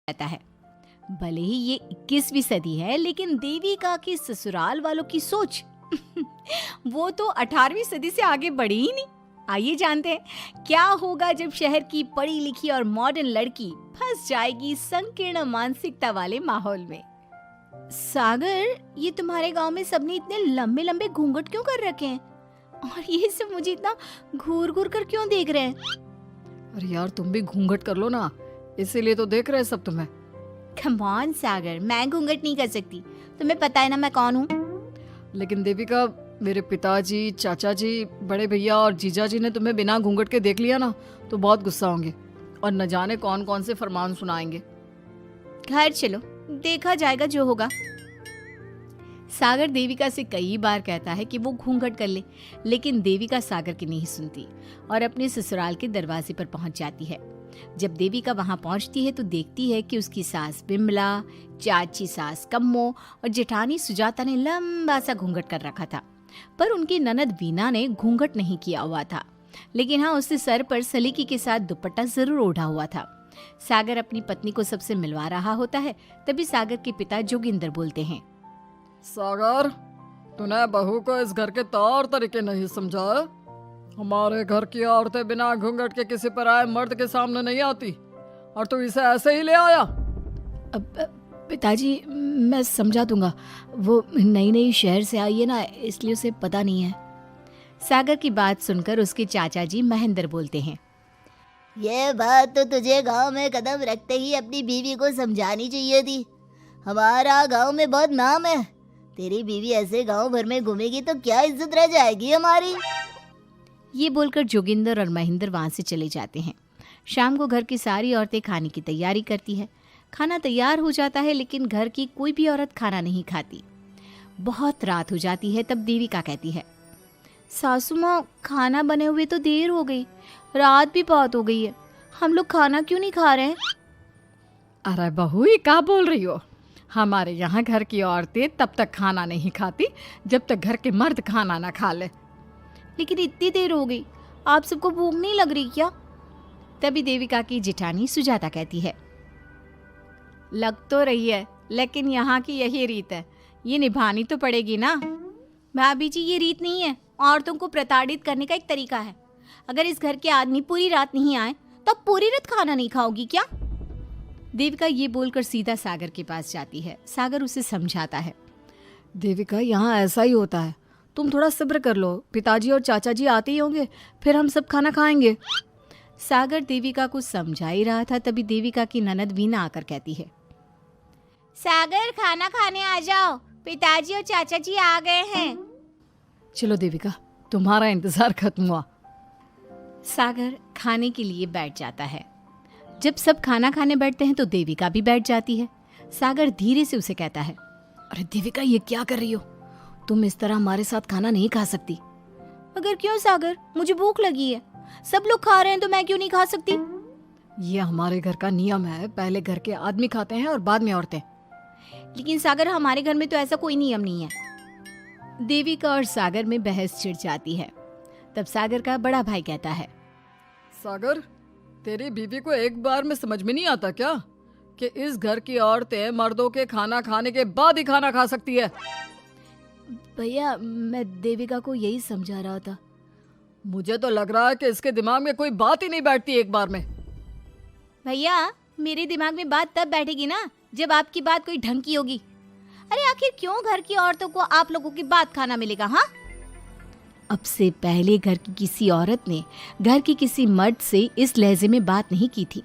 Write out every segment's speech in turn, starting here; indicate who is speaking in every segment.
Speaker 1: रहता है। भले ही ये 21वीं सदी है, लेकिन देविका की ससुराल वालों की सोच वो तो 18वीं सदी से आगे बढ़ी ही नहीं। आइए जानते हैं क्या होगा जब शहर की पढ़ी लिखी और मॉडर्न लड़की फंस जाएगी संकीर्ण मानसिकता वाले माहौल में। सागर, ये तुम्हारे गांव में सबने इतने लंबे लंबे घूंघट क्यों कर रखे हैं? और ये सब मुझे इतना घूर घूर कर क्यों देख रहे हैं?
Speaker 2: अरे यार, तुम भी घूंघट कर लो ना, इसीलिए तो देख रहे हैं सब तुम्हें।
Speaker 1: कम ऑन सागर, मैं घूंघट नहीं कर सकती। तुम्हें पता है ना मैं कौन हूँ।
Speaker 2: लेकिन देविका, मेरे पिताजी, चाचा जी, बड़े भैया और जीजा जी ने तुम्हें बिना घूंघट के देख लिया ना तो बहुत गुस्सा होंगे और न जाने कौन कौन से फरमान सुनाएंगे।
Speaker 1: घर चलो, देखा जाएगा जो होगा। सागर देविका से कई बार कहता है कि वो घूंघट कर ले, लेकिन देविका सागर की नहीं सुनती और अपने ससुराल के दरवाजे पर पहुंच जाती है। जब देविका वहां पहुंचती है तो देखती है कि उसकी सास बिमला, चाची सास कम्मो और जेठानी सुजाता ने लंबा सा घूंघट कर रखा था, पर उनकी ननद वीना ने घूंघट नहीं किया हुआ था। लेकिन हाँ, उसने सर पर सलीकी के साथ दुपट्टा जरूर ओढ़ा हुआ था। सागर अपनी पत्नी को सबसे मिलवा रहा होता है, तभी सागर के पिता जोगिंदर बोलते हैं,
Speaker 2: सागर, तूने बहू को इस घर के तौर तरीके नहीं समझा। हमारे घर की औरतें बिना घूंघट के किसी पर आए मर्द के सामने नहीं आती और तू इसे ऐसे ही ले आया।
Speaker 1: पिताजी, मैं समझा दूंगा। वो नई नई शहर से आई है ना, इसलिए उसे पता नहीं है। सागर की बात सुनकर उसके चाचा जी महेंद्र बोलते हैं,
Speaker 3: ये बात तो तुझे गांव में कदम रखते ही अपनी बीवी को समझानी चाहिए थी। हमारा गांव में बहुत नाम है। तेरी बीवी ऐसे गांव भर में घूमेगी तो क्या इज्जत रह जाएगी हमारी।
Speaker 1: ये बोलकर जोगिंदर और महेंद्र वहां से चले जाते हैं। शाम को घर की सारी औरतें खाने की तैयारी करती है। खाना तैयार हो जाता है, लेकिन घर की कोई भी औरत खाना नहीं खाती। बहुत रात हो जाती है, तब देविका कहती है, सासू माँ, खाना बने हुए तो देर हो गई, रात भी बहुत हो गई है, हम लोग खाना क्यों नहीं खा रहे हैं?
Speaker 2: अरे बहू, ये क्या बोल रही हो? हमारे यहाँ घर की औरतें तब तक खाना नहीं खाती जब तक घर के मर्द खाना ना खा ले।
Speaker 1: लेकिन इतनी देर हो गई, आप सबको भूख नहीं लग रही क्या? तभी देविका की जेठानी सुजाता कहती है, लग तो रही है, लेकिन यहाँ की यही रीत है, ये निभानी तो पड़ेगी ना। भाभी जी, ये रीत नहीं है, औरतों को प्रताड़ित करने का एक तरीका है। अगर इस घर के आदमी पूरी रात नहीं आए तो पूरी रात खाना नहीं खाओगी क्या? देविका ये बोलकर सीधा सागर के पास जाती है। सागर उसे समझाता है,
Speaker 2: देविका, यहाँ ऐसा ही होता है, तुम थोड़ा सब्र कर लो, पिताजी और चाचा जी आते ही होंगे, फिर हम सब खाना खाएंगे।
Speaker 1: सागर देविका को समझा ही रहा था, तभी देविका की ननद वीना आकर कहती है, सागर, खाना खाने आ जाओ, पिताजी और चाचा जी आ गए हैं।
Speaker 2: चलो देविका, तुम्हारा इंतजार खत्म हुआ।
Speaker 1: सागर खाने के लिए बैठ जाता है। जब सब खाना खाने बैठते हैं तो देविका भी बैठ जाती है। सागर धीरे से उसे कहता है,
Speaker 2: अरे देविका, ये क्या कर रही हो? तुम इस तरह हमारे साथ खाना नहीं खा सकती।
Speaker 1: मगर क्यों सागर, मुझे भूख लगी है, सब लोग खा रहे हैं तो मैं क्यों नहीं खा सकती?
Speaker 2: ये हमारे घर का नियम है, पहले घर के आदमी खाते हैं और बाद में औरतें।
Speaker 1: लेकिन सागर, हमारे घर में तो ऐसा कोई नियम नहीं है। देविका और सागर में बहस छिड़ जाती है। तब सागर का बड़ा भाई कहता है,
Speaker 2: सागर, तेरी बीवी को एक बार में समझ में नहीं आता क्या कि इस घर की औरतें मर्दों के खाना खाने के बाद ही खाना खा सकती है?
Speaker 1: भैया, मैं देविका को यही समझा रहा था।
Speaker 2: मुझे तो लग रहा है कि इसके दिमाग में कोई बात ही नहीं बैठती एक बार में।
Speaker 1: भैया, मेरे दिमाग में बात तब बैठेगी ना जब आपकी बात कोई ढंग की होगी। अरे आखिर क्यों घर की औरतों को आप लोगों की बात खाना मिलेगा? हाँ, अब से पहले घर की किसी औरत ने घर की किसी मर्द से इस लहजे में बात नहीं की थी,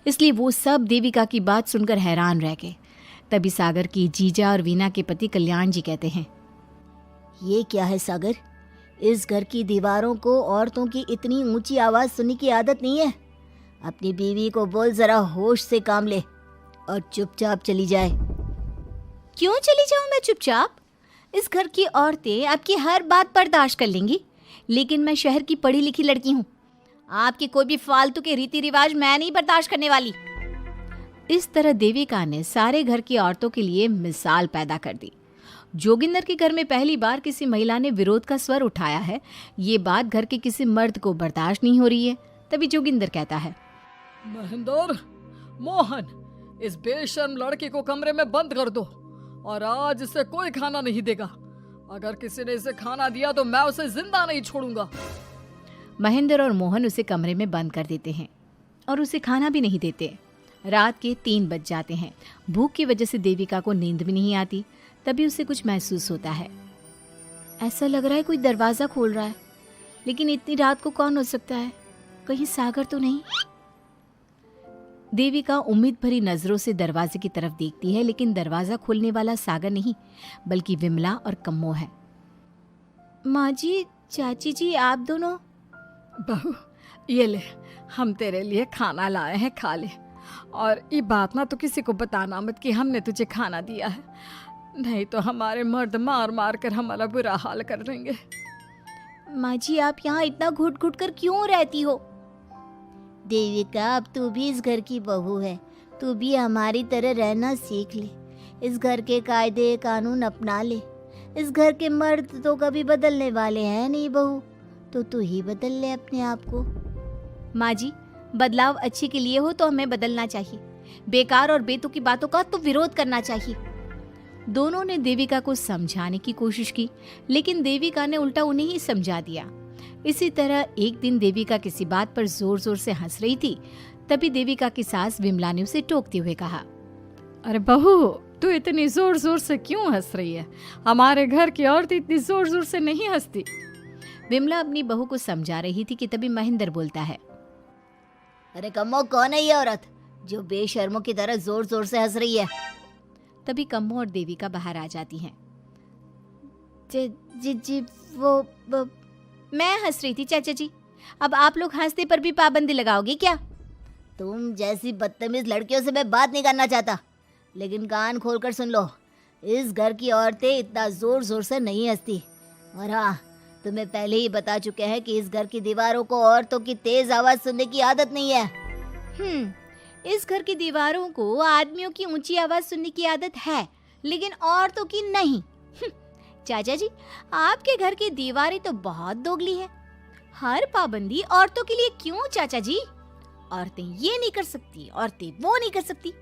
Speaker 1: इसलिए वो सब देविका की बात सुनकर हैरान रह गए। तभी सागर की जीजा और वीना के पति कल्याण जी कहते हैं,
Speaker 3: ये क्या है सागर, इस घर की दीवारों को औरतों की इतनी ऊंची आवाज सुनने की आदत नहीं है। अपनी बीवी को बोल जरा होश से काम ले और चुपचाप चली जाए।
Speaker 1: क्यों चली जाऊं मैं चुपचाप? इस घर की औरतें आपकी हर बात बर्दाश्त कर लेंगी, लेकिन मैं शहर की पढ़ी लिखी लड़की हूँ। आपके कोई भी फालतू के रीति रिवाज मैं नहीं बर्दाश्त करने वाली। इस तरह देविका ने सारे घर की औरतों के लिए मिसाल पैदा कर दी। जोगिंदर के घर में पहली बार किसी महिला ने विरोध का स्वर उठाया है। ये बात घर के किसी मर्द को बर्दाश्त नहीं हो रही है। तभी जोगिंदर कहता है,
Speaker 2: महेंद्र, मोहन, इस बेशर्म लड़की को कमरे में बंद कर दो और आज इसे कोई खाना नहीं देगा। अगर किसी ने इसे खाना दिया तो मैं उसे जिंदा नहीं छोड़ूंगा।
Speaker 1: महेंद्र और मोहन उसे कमरे में बंद कर देते हैं और उसे खाना भी नहीं देते। रात के 3 बज जाते हैं। भूख की वजह से देविका को नींद भी नहीं आती। तभी उसे कुछ महसूस होता है। ऐसा लग रहा है कोई दरवाजा खोल रहा है, लेकिन इतनी रात को कौन हो सकता है? कहीं सागर तो नहीं? देविका उम्मीद भरी नजरों से दरवाजे की तरफ देखती है, लेकिन दरवाजा खोलने वाला सागर नहीं बल्कि विमला और कम्मो है। माँ जी, चाची जी, आप दोनों?
Speaker 2: बहू, ये ले, हम तेरे लिए खाना लाए हैं, खा ले। और ये बात ना तो किसी को बताना मत कि हमने तुझे खाना दिया है, नहीं तो हमारे मर्द मार मार कर हमारा बुरा हाल कर देंगे।
Speaker 1: माँ जी, आप यहाँ इतना घुट घुट कर क्यों रहती हो?
Speaker 3: देविका, अब तू भी इस घर की बहू है, तू भी हमारी तरह रहना सीख ले। इस घर के कायदे कानून अपना ले। इस घर के मर्द तो कभी बदलने वाले हैं नहीं बहू, तो तू ही बदल ले अपने आप को।
Speaker 1: माँ जी, बदलाव अच्छे के लिए हो तो हमें बदलना चाहिए। बेकार और बेतुकी बातों का तो विरोध करना चाहिए। दोनों ने देविका को समझाने की कोशिश की, लेकिन देविका ने उल्टा उन्हें ही समझा दिया। इसी तरह एक दिन देविका किसी बात पर जोर जोर से हंस रही थी। तभी देविका की सास विमला ने उसे टोकते हुए कहा,
Speaker 2: अरे बहू, तू इतनी जोर जोर से क्यों हंस रही है? हमारे घर की औरत इतनी जोर जोर से नहीं हंसती।
Speaker 1: विमला अपनी बहू को समझा रही थी कि तभी महेंद्र बोलता है,
Speaker 3: अरे कम्मो, कौन है ये औरत जो बेशर्मों की तरह जोर जोर से हंस रही है?
Speaker 1: तभी कम्मो और देविका बाहर आ जाती हैं।
Speaker 3: जी जी जी, वो
Speaker 1: मैं हंस रही थी चाचा जी, अब आप लोग हंसने पर भी पाबंदी लगाओगे क्या?
Speaker 3: तुम जैसी बदतमीज लड़कियों से मैं बात नहीं करना चाहता, लेकिन कान खोलकर सुन लो, इस घर की औरतें इतना जोर जोर से नहीं हंसती। और हाँ, तुम्हें पहले ही बता चुके हैं कि इस घर की दीवारों को औरतों की तेज आवाज सुनने की आदत नहीं है।
Speaker 1: इस घर की दीवारों को आदमियों की ऊंची आवाज सुनने की आदत है, लेकिन औरतों की नहीं। चाचा जी, आपके घर की दीवारें तो बहुत दोगली है। हर पाबंदी औरतों के लिए क्यों चाचा जी? औरतें ये नहीं कर सकती, औरतें वो नहीं कर सकती।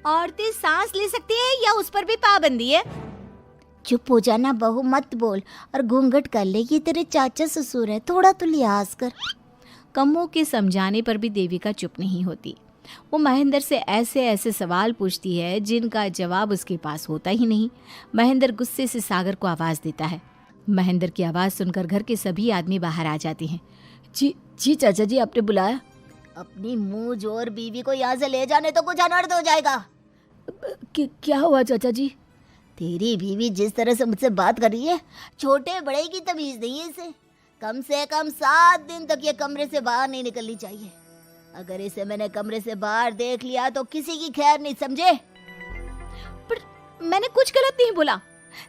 Speaker 1: औरतें सांस ले सकती है या उस पर भी पाबंदी है?
Speaker 3: चुप हो जाना बहू, मत बोल और घूंघट कर ले। ये तेरे चाचा ससुर है, थोड़ा तो लिहाज कर।
Speaker 1: कम्मो के समझाने पर भी देविका चुप नहीं होती। वो महेंद्र से ऐसे ऐसे सवाल पूछती है जिनका जवाब उसके पास होता ही नहीं। महेंद्र गुस्से से सागर को आवाज देता है। महेंद्र की आवाज सुनकर घर के सभी आदमी बाहर आ जाते हैं।
Speaker 3: जी जी चाचा जी, आपने बुलाया? अपनी मुंह जोर बीवी को यहाँ से ले जाने तो कुछ अनर्थ हो जाएगा।
Speaker 1: क्या हुआ चाचा जी?
Speaker 3: तेरी बीवी जिस तरह से मुझसे बात कर रही है, छोटे बड़े की तमीज नहीं है इसे। कम से कम 7 दिन तक ये कमरे से बाहर नहीं निकलनी चाहिए। अगर इसे मैंने कमरे से बाहर देख लिया तो किसी की खैर नहीं, समझे?
Speaker 1: पर मैंने कुछ गलत नहीं बोला।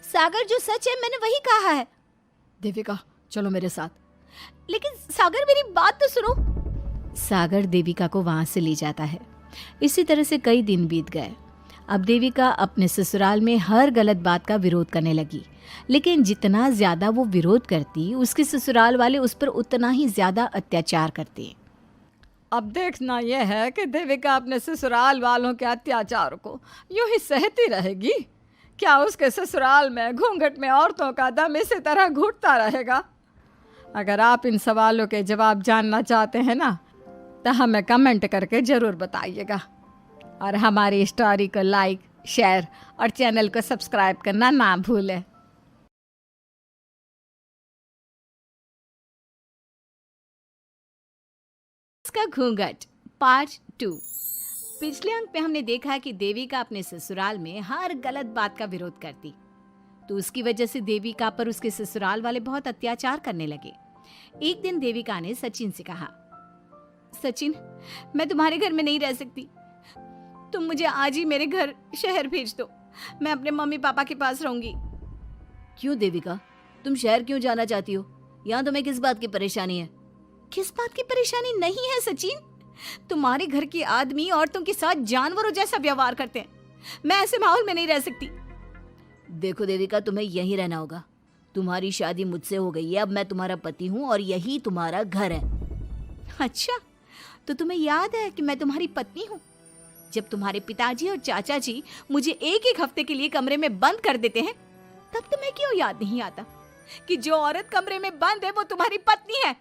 Speaker 1: सागर, जो सच है मैंने वही कहा है।
Speaker 2: देविका, चलो मेरे साथ।
Speaker 1: लेकिन सागर, मेरी बात तो सुनो। सागर देविका को वहां से ले जाता है। इसी तरह से कई दिन बीत गए। अब देविका अपने ससुराल में हर गलत बात का विरोध करने लगी, लेकिन जितना ज्यादा वो विरोध करती, उसके ससुराल वाले उस पर उतना ही ज्यादा अत्याचार करते।
Speaker 2: अब देखना यह है कि देविका अपने ससुराल वालों के अत्याचार को यूं ही सहती रहेगी। क्या उसके ससुराल में घूंघट में औरतों का दम इसी तरह घुटता रहेगा? अगर आप इन सवालों के जवाब जानना चाहते हैं ना, तो हमें कमेंट करके ज़रूर बताइएगा। और हमारी स्टोरी को लाइक, शेयर और चैनल को सब्सक्राइब करना ना भूलें।
Speaker 1: इसका घूंघट पार्ट 2। पिछले अंक में हमने देखा कि देविका अपने ससुराल में हर गलत बात का विरोध करती, तो उसकी वजह से देविका पर उसके ससुराल वाले बहुत अत्याचार करने लगे। एक दिन देविका ने सचिन से कहा, सचिन, मैं तुम्हारे घर में नहीं रह सकती। तुम मुझे आज ही मेरे घर शहर भेज दो। मैं अपने मम्मी पापा के पास रहूंगी।
Speaker 3: क्यों देविका, तुम शहर क्यों जाना चाहती हो? यहाँ तुम्हें किस बात की परेशानी है?
Speaker 1: किस बात की परेशानी नहीं है सचिन? तुम्हारे घर के आदमी औरतों के साथ जानवरों जैसा व्यवहार करते हैं। मैं ऐसे माहौल में नहीं रह सकती।
Speaker 3: देखो देविका, तुम्हें यहीं रहना होगा। तुम्हारी शादी मुझसे हो गई है, अब मैं तुम्हारा पति हूँ और यही तुम्हारा घर है।
Speaker 1: अच्छा, तो तुम्हें याद है कि मैं तुम्हारी पत्नी हूँ? जब तुम्हारे पिताजी और चाचा जी मुझे एक एक हफ्ते के लिए कमरे में बंद कर देते हैं, तब तुम्हें क्यों याद नहीं आता कि जो औरत कमरे में बंद है वो तुम्हारी पत्नी है।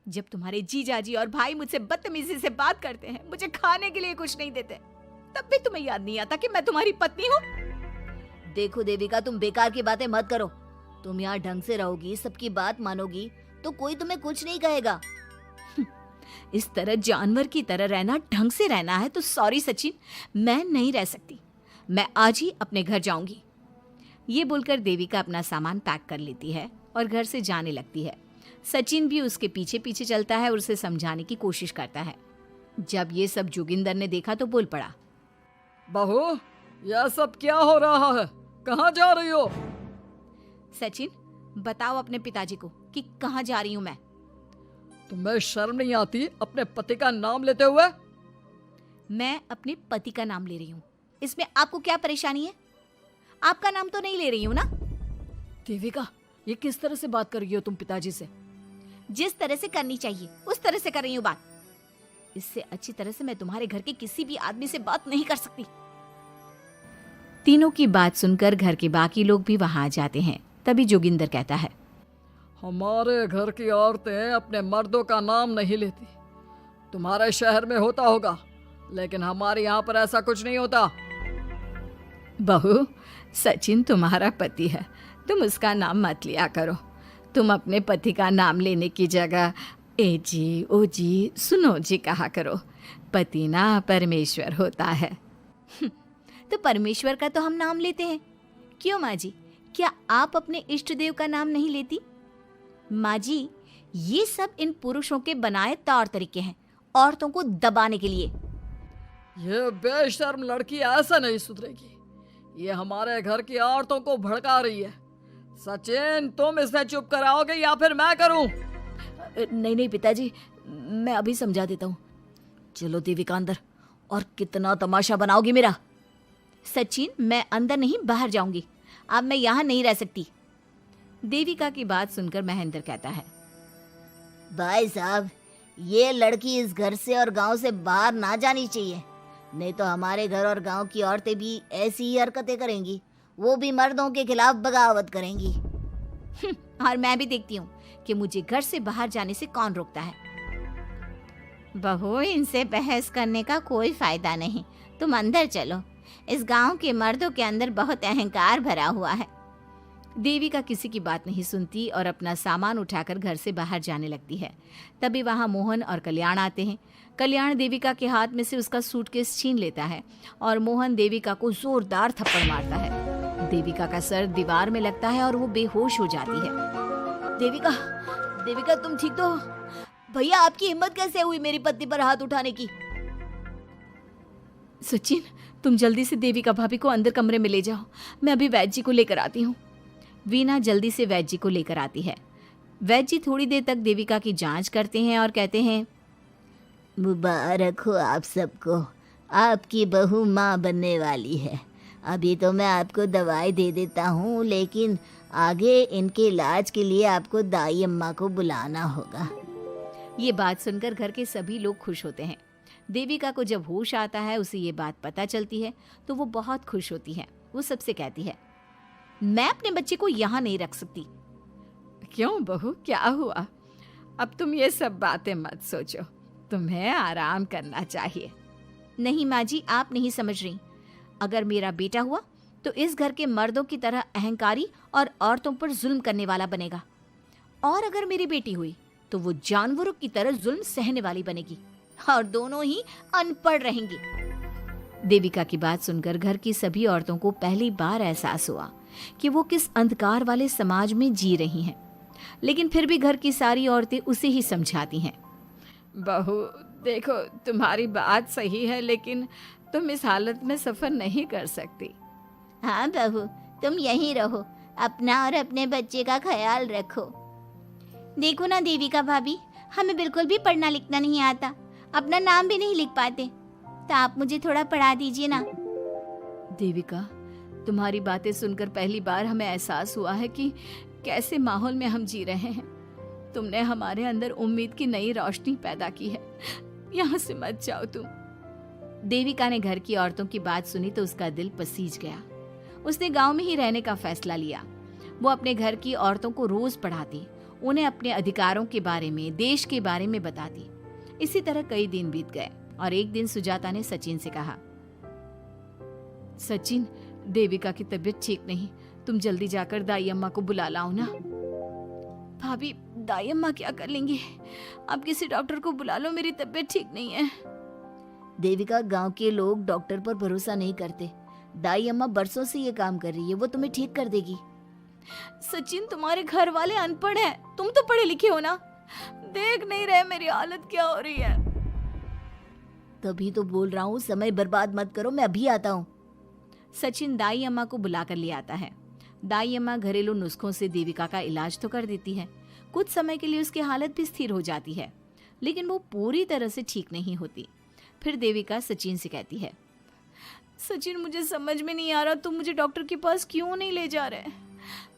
Speaker 1: जब तुम्हारे जीजाजी और भाई मुझसे बदतमीजी से बात करते हैं, मुझे खाने के लिए कुछ नहीं देते, तब भी तुम्हें याद नहीं आता कि मैं तुम्हारी पत्नी हूँ।
Speaker 3: देखो देविका, तुम बेकार की बातें मत करो। तुम यहाँ ढंग से रहोगी, सबकी बात मानोगी तो कोई तुम्हें कुछ नहीं कहेगा।
Speaker 1: इस तरह जानवर की तरह रहना, ढंग से रहना है तो सॉरी सचिन, मैं नहीं रह सकती। मैं आज ही अपने घर जाऊंगी। ये बोलकर देविका अपना सामान पैक कर लेती है और घर से जाने लगती है। सचिन भी उसके पीछे पीछे चलता है और उसे समझाने की कोशिश करता है। जब ये सब जोगिंदर ने देखा तो बोल पड़ा,
Speaker 2: बहू, यह सब क्या हो रहा है? कहाँ जा रही हो?
Speaker 1: सचिन, बताओ अपने पिताजी को कि कहाँ जा रही हूँ मैं।
Speaker 2: तुम्हें शर्म नहीं आती अपने पति का नाम लेते हुए?
Speaker 1: मैं अपने पति का नाम ले रही हूँ, इसमें आपको क्या परेशानी है? आपका नाम तो नहीं ले रही हूँ ना।
Speaker 2: देविका, ये किस तरह से बात कर रही हो तुम पिताजी से?
Speaker 1: जिस तरह से करनी चाहिए उस तरह से कर रही हूँ बात। इससे अच्छी तरह से मैं तुम्हारे घर के किसी भी आदमी से बात नहीं कर सकती। तीनों की बात सुनकर घर के बाकी लोग भी वहां आ जाते हैं। तभी जोगिंदर कहता है,
Speaker 2: हमारे घर की औरतें अपने मर्दों का नाम नहीं लेती। तुम्हारे शहर में होता होगा, लेकिन हमारे यहाँ पर ऐसा कुछ नहीं होता।
Speaker 1: बहू, सचिन तुम्हारा पति है, तुम उसका नाम मत लिया करो। तुम अपने पति का नाम लेने की जगह ए जी, ओ जी, सुनो जी कहा करो। पति ना परमेश्वर होता है। तो परमेश्वर का तो हम नाम लेते हैं। क्यों माँ जी, क्या आप अपने इष्ट देव का नाम नहीं लेती? माँ जी, ये सब इन पुरुषों के बनाए तौर तरीके हैं, औरतों को दबाने के लिए।
Speaker 2: ये बेशर्म लड़की ऐसा नहीं सुधरेगी। ये हमारे घर की औरतों को भड़का रही है। सचिन, तुम इसे चुप कराओगे या फिर मैं करूं?
Speaker 3: नहीं नहीं पिताजी, मैं अभी समझा देता हूँ। चलो देविका अंदर, और कितना तमाशा बनाओगी मेरा।
Speaker 1: सचिन, मैं अंदर नहीं बाहर जाऊंगी। अब मैं यहाँ नहीं रह सकती। देविका की बात सुनकर महेंद्र कहता है,
Speaker 3: भाई साहब, ये लड़की इस घर से और गांव से बाहर ना जानी चाहिए, नहीं तो हमारे घर और गांव की औरतें भी ऐसी ही हरकतें करेंगी। वो भी मर्दों के खिलाफ बगावत करेंगी।
Speaker 1: और मैं भी देखती हूँ कि मुझे घर से बाहर जाने से कौन रोकता है। बहू, इनसे बहस करने का कोई फायदा नहीं। तुम अंदर चलो। इस गांव के मर्दों के अंदर बहुत अहंकार भरा हुआ है। देविका किसी की बात नहीं सुनती और अपना सामान उठाकर घर से बाहर जाने लगती है। तभी वहां मोहन और कल्याण आते हैं। कल्याण देविका के हाथ में से उसका सूटकेस छीन लेता है और मोहन देविका को जोरदार थप्पड़ मारता है। देविका का सर दीवार में लगता है और वो बेहोश हो जाती है।
Speaker 3: देविका, देविका तुम ठीक तो हो? भैया, आपकी हिम्मत कैसे हुई मेरी पत्नी पर हाथ उठाने की?
Speaker 1: सचिन, तुम जल्दी से देविका भाभी को अंदर कमरे में ले जाओ। मैं अभी वैद्य जी को लेकर आती हूँ। वीना जल्दी से वैद्य जी को लेकर आती है। वैद्य जी थोड़ी देर तक देविका की जांच करते हैं और कहते हैं,
Speaker 3: मुबारक हो आप सबको, आपकी बहू माँ बनने वाली है। अभी तो मैं आपको दवाई दे देता हूँ, लेकिन आगे इनके इलाज के लिए आपको दाई अम्मा को बुलाना होगा।
Speaker 1: ये बात सुनकर घर के सभी लोग खुश होते हैं। देविका को जब होश आता है, उसे ये बात पता चलती है तो वो बहुत खुश होती है। वो सबसे कहती है, मैं अपने बच्चे को यहाँ नहीं रख सकती। क्यों बहू, क्या हुआ? अब तुम ये सब बातें मत सोचो, तुम्हें आराम करना चाहिए। नहीं माँ जी, आप नहीं समझ रही। अगर मेरा बेटा हुआ तो इस घर के मर्दों की तरह अहंकारी और औरतों पर जुल्म करने वाला बनेगा, और अगर मेरी बेटी हुई तो वो जानवरों की तरह जुल्म सहने वाली बनेगी, और दोनों ही अनपढ़ रहेंगी। देविका की बात सुनकर घर की सभी औरतों को पहली बार एहसास हुआ कि वो किस अंधकार वाले समाज में जी रही हैं। लेकिन फिर भी घर की सारी औरतें उसे ही समझाती हैं। बहू देखो, तुम्हारी बात सही है, लेकिन तुम इस हालत में सफर नहीं कर सकती।
Speaker 3: हाँ बहू, तुम यहीं रहो, अपना और अपने बच्चे का ख्याल रखो। देखो ना देविका भाभी, हमें बिल्कुल भी पढ़ना लिखना नहीं आता, अपना नाम भी नहीं लिख पाते, तो आप मुझे थोड़ा पढ़ा दीजिए ना।
Speaker 1: देविका, तुम्हारी बातें सुनकर पहली बार हमें एहसास हुआ है कि कैसे माहौल में हम जी रहे हैं। तुमने हमारे अंदर उम्मीद की नई रोशनी पैदा की है। यहाँ से मत जाओ तुम। देविका ने घर की औरतों की बात सुनी तो उसका दिल पसीज गया। उसने गांव में ही रहने का फैसला लिया। वो अपने घर की औरतों को रोज पढ़ाती, उन्हें अपने अधिकारों के बारे में, देश के बारे में बताती। इसी तरह कई दिन बीत गए और एक दिन सुजाता ने सचिन से कहा, सचिन, देविका की तबीयत ठीक नहीं, तुम जल्दी जाकर दाई अम्मा को बुला लाओ ना। भाभी, दाई अम्मा क्या कर लेंगी? आप किसी डॉक्टर को बुला लो, मेरी तबीयत ठीक नहीं है।
Speaker 3: देविका, गांव के लोग डॉक्टर पर भरोसा नहीं करते। दाई अम्मा बरसों से ये काम कर रही है, वो तुम्हें ठीक कर देगी।
Speaker 1: सचिन, तुम्हारे घर वाले अनपढ़ हैं, तुम तो पढ़े लिखे हो ना, देख नहीं रहे मेरी हालत क्या हो रही है।
Speaker 3: तभी तो बोल रहा हूँ, समय बर्बाद मत करो, मैं अभी आता हूँ।
Speaker 1: सचिन दाई अम्मा को बुलाकर ले आता है। दाई अम्मा घरेलू नुस्खों से देविका का इलाज तो कर देती है। कुछ समय के लिए उसकी हालत भी स्थिर हो जाती है, लेकिन वो पूरी तरह से ठीक नहीं होती। फिर देविका सचिन से कहती है, सचिन, मुझे समझ में नहीं आ रहा तुम मुझे डॉक्टर के पास क्यों नहीं ले जा रहे?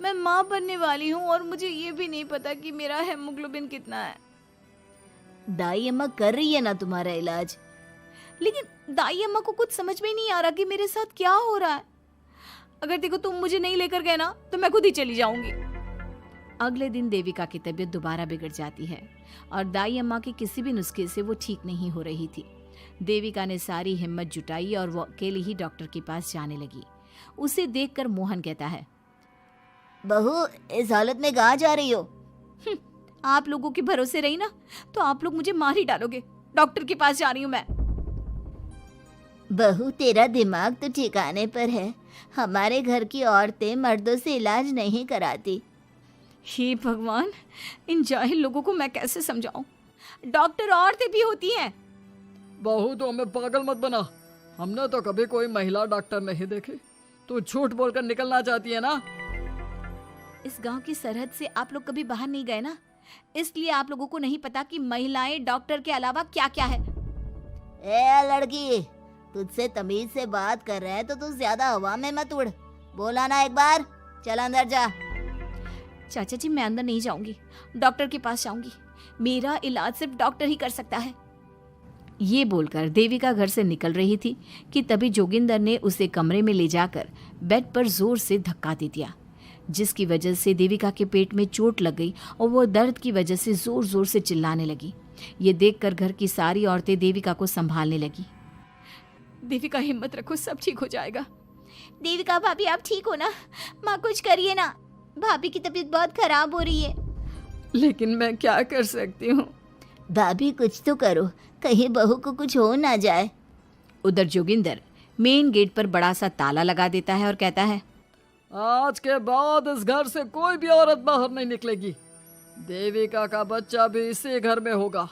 Speaker 1: मैं माँ बनने वाली हूँ और मुझे ये भी नहीं पता कि मेरा हेमोग्लोबिन कितना है।
Speaker 3: दाई अम्मा कर रही है ना तुम्हारा इलाज।
Speaker 1: लेकिन दाई अम्मा को कुछ समझ में ही नहीं आ रहा कि मेरे साथ क्या हो रहा है। अगर देखो तुम मुझे नहीं लेकर गए ना तो मैं खुद ही चली जाऊंगी। अगले दिन देविका की तबीयत दोबारा बिगड़ जाती है और दाई अम्मा के किसी भी नुस्खे से वो ठीक नहीं हो रही थी। देविका ने सारी हिम्मत जुटाई और वो अकेले ही डॉक्टर के पास जाने लगी। उसे देखकर मोहन कहता है,
Speaker 3: बहू, इस हालत में कहाँ जा रही हो?
Speaker 1: आप लोगों के भरोसे रही ना तो आप लोग मुझे मार ही डालोगे। डॉक्टर के पास जा रही हूँ मैं।
Speaker 3: बहू, तेरा दिमाग तो ठिकाने पर है। हमारे घर की औरतें मर्दों से इलाज नहीं कराती।
Speaker 1: हे भगवान, इन जाहिल लोगों को मैं कैसे समझाऊं? डॉक्टर औरतें भी होती हैं।
Speaker 2: बहू, तो हमें पागल मत बना, हमने तो कभी कोई महिला डॉक्टर नहीं देखी। तू झूठ बोलकर निकलना चाहती है ना?
Speaker 1: इस गांव की सरहद से आप लोग कभी बाहर नहीं गए ना, इसलिए आप लोगों को नहीं पता कि महिलाएं डॉक्टर के अलावा क्या क्या है।
Speaker 3: ए लड़की, तुझसे तमीज से बात कर रहे हैं तो तू ज्यादा हवा में मत उड़। बोला ना एक बार, चल अंदर जा।
Speaker 1: चाचा जी, मैं अंदर नहीं जाऊंगी, डॉक्टर के पास जाऊंगी। मेरा इलाज सिर्फ डॉक्टर ही कर सकता है। ये बोलकर देविका घर से निकल रही थी कि तभी जोगिंदर ने उसे कमरे में ले जाकर बेड पर जोर से धक्का दे दिया, जिसकी वजह से देविका के पेट में चोट लग गई और वो दर्द की वजह से जोर जोर से चिल्लाने लगी। ये देखकर घर की सारी औरतें देविका को संभालने लगी। देविका, हिम्मत रखो, सब ठीक हो जाएगा।
Speaker 3: देविका भाभी, आप ठीक हो ना? माँ, कुछ करिए ना, भाभी की तबीयत बहुत खराब हो रही है।
Speaker 1: लेकिन मैं क्या कर सकती हूँ?
Speaker 3: भाभी, कुछ तो करो, कहीं बहू को कुछ हो ना जाए।
Speaker 1: उधर जोगिंदर मेन गेट पर बड़ा सा ताला लगा देता है और कहता है,
Speaker 2: आज के बाद इस घर से कोई भी औरत बाहर नहीं निकलेगी। देविका का बच्चा भी इसी घर में होगा,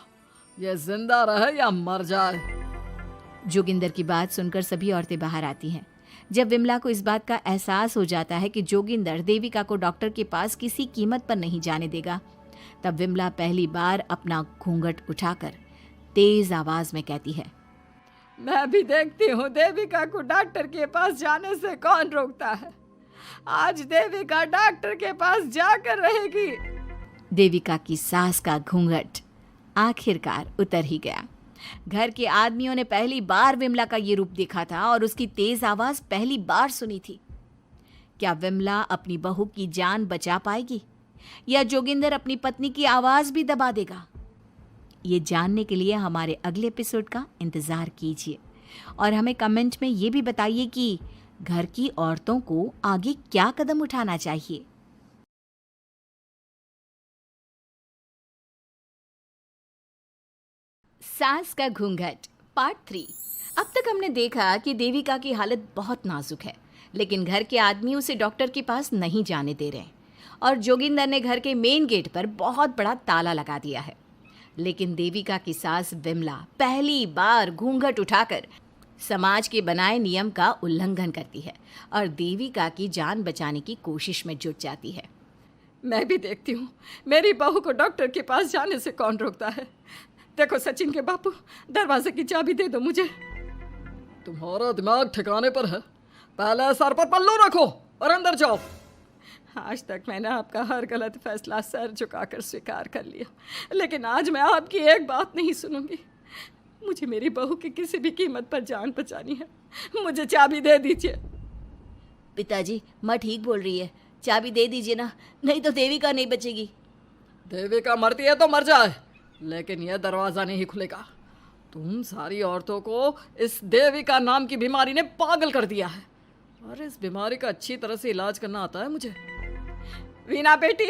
Speaker 2: ये जिंदा रहे या मर जाए।
Speaker 1: जोगिंदर की बात सुनकर सभी औरतें बाहर आती हैं। जब विमला को इस बात का एहसास हो जाता है कि जोगिंदर देविका को डॉक्टर के पास किसी कीमत पर नहीं जाने देगा, तब विमला पहली बार अपना घूंघट उठाकर तेज आवाज में कहती है, मैं भी देखती हूँ देविका को डॉक्टर के पास जाने से कौन रोकता है। आज देविका डॉक्टर के पास जाकर रहेगी। देविका की सास का घूंघट आखिरकार उतर ही गया। घर के आदमियों ने पहली बार विमला का ये रूप देखा था और उसकी तेज आवाज पहली बार सुनी थी। क्या विमला अपनी बहू की जान बचा पाएगी या जोगिंदर अपनी पत्नी की आवाज भी दबा देगा? ये जानने के लिए हमारे अगले एपिसोड का इंतजार कीजिए और हमें कमेंट में ये भी बताइए कि घर की औरतों को आगे क्या कदम उठाना चाहिए। सास का घूंघट पार्ट 3। अब तक हमने देखा कि देविका की हालत बहुत नाजुक है, लेकिन घर के आदमी उसे डॉक्टर के पास नहीं जाने दे रहे और जोगिंदर ने घर के मेन गेट पर बहुत बड़ा ताला लगा दिया है। लेकिन देविका की सास विमला पहली बार घूंघट उठाकर समाज के बनाए नियम का उल्लंघन करती है और देविका की जान बचाने की कोशिश में जुट जाती है। मैं भी देखती हूँ मेरी बहू को डॉक्टर के पास जाने से कौन रोकता है। देखो सचिन के बापू, दरवाजे की चाबी दे दो मुझे।
Speaker 2: तुम्हारा दिमाग ठिकाने पर है, पहले सर पर पल्लू रखो और अंदर जाओ।
Speaker 1: आज तक मैंने आपका हर गलत फैसला सर झुकाकर स्वीकार कर लिया, लेकिन आज मैं आपकी एक बात नहीं सुनूंगी।
Speaker 4: मुझे मेरी बहू की किसी भी कीमत पर जान बचानी है। मुझे चाबी दे दीजिए।
Speaker 3: पिताजी, माँ ठीक बोल रही है, चाबी दे दीजिए ना, नहीं तो देविका नहीं बचेगी।
Speaker 2: देविका मरती है तो मर जाए, लेकिन यह दरवाज़ा नहीं खुलेगा। तुम सारी औरतों को इस देविका नाम की बीमारी ने पागल कर दिया है, और इस बीमारी का अच्छी तरह से इलाज करना आता है मुझे।
Speaker 4: वीना बेटी,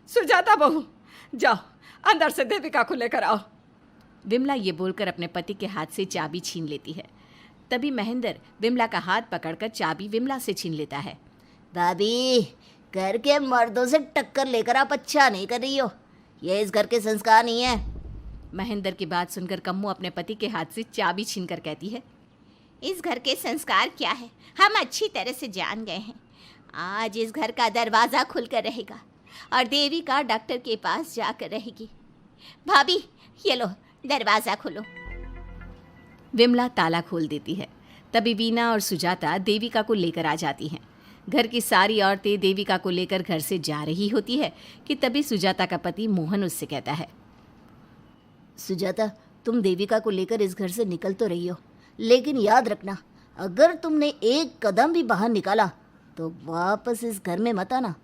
Speaker 4: सुजाता बहू, जाओ अंदर से देविका को लेकर आओ।
Speaker 1: विमला ये बोलकर अपने पति के हाथ से चाबी छीन लेती है। तभी महेंद्र विमला का हाथ पकड़कर चाबी विमला से छीन लेता है।
Speaker 3: भाभी, घर के मर्दों से टक्कर लेकर आप अच्छा नहीं कर रही हो, ये इस घर के संस्कार नहीं है।
Speaker 1: महेंद्र की बात सुनकर कम्मू अपने पति के हाथ से चाबी छीनकर कहती है,
Speaker 5: इस घर के संस्कार क्या है हम अच्छी तरह से जान गए हैं। आज इस घर का दरवाज़ा खुलकर रहेगा और देविका डॉक्टर के पास जाकर रहेगी। भाभी, ये लो दरवाज़ा खोलो।
Speaker 1: विमला ताला खोल देती है। तभी वीना और सुजाता देविका को लेकर आ जाती हैं। घर की सारी औरतें देविका को लेकर घर से जा रही होती है कि तभी सुजाता का पति मोहन उससे कहता है,
Speaker 3: सुजाता, तुम देविका को लेकर इस घर से निकल तो रही हो, लेकिन याद रखना, अगर तुमने एक कदम भी बाहर निकाला तो वापस इस घर में मत आना।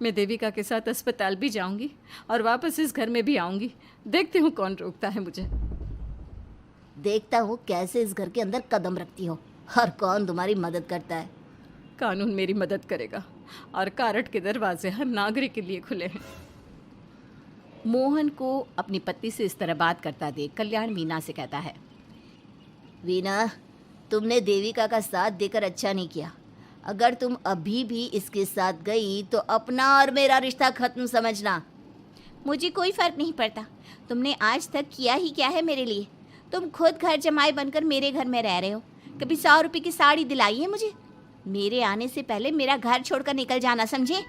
Speaker 4: मैं देविका के साथ अस्पताल भी जाऊंगी और वापस इस घर में भी आऊंगी। देखती हूँ कौन रोकता है मुझे।
Speaker 3: देखता हूँ कैसे इस घर के अंदर कदम रखती हो और कौन तुम्हारी मदद करता है।
Speaker 4: कानून मेरी मदद करेगा और कारट के दरवाजे हर नागरिक के लिए खुले हैं।
Speaker 1: मोहन को अपनी पत्नी से इस तरह बात करता देख कल्याण वीना से कहता है,
Speaker 3: वीना, तुमने देविका का साथ देकर अच्छा नहीं किया। अगर तुम अभी भी इसके साथ गई तो अपना और मेरा रिश्ता खत्म समझना।
Speaker 5: मुझे कोई फ़र्क नहीं पड़ता तुमने आज तक किया ही क्या है मेरे लिए। तुम खुद घर जमाई बनकर मेरे घर में रह रहे हो। कभी 100 रुपये की साड़ी दिलाई है मुझे? मेरे आने से पहले मेरा घर छोड़कर निकल जाना, समझे?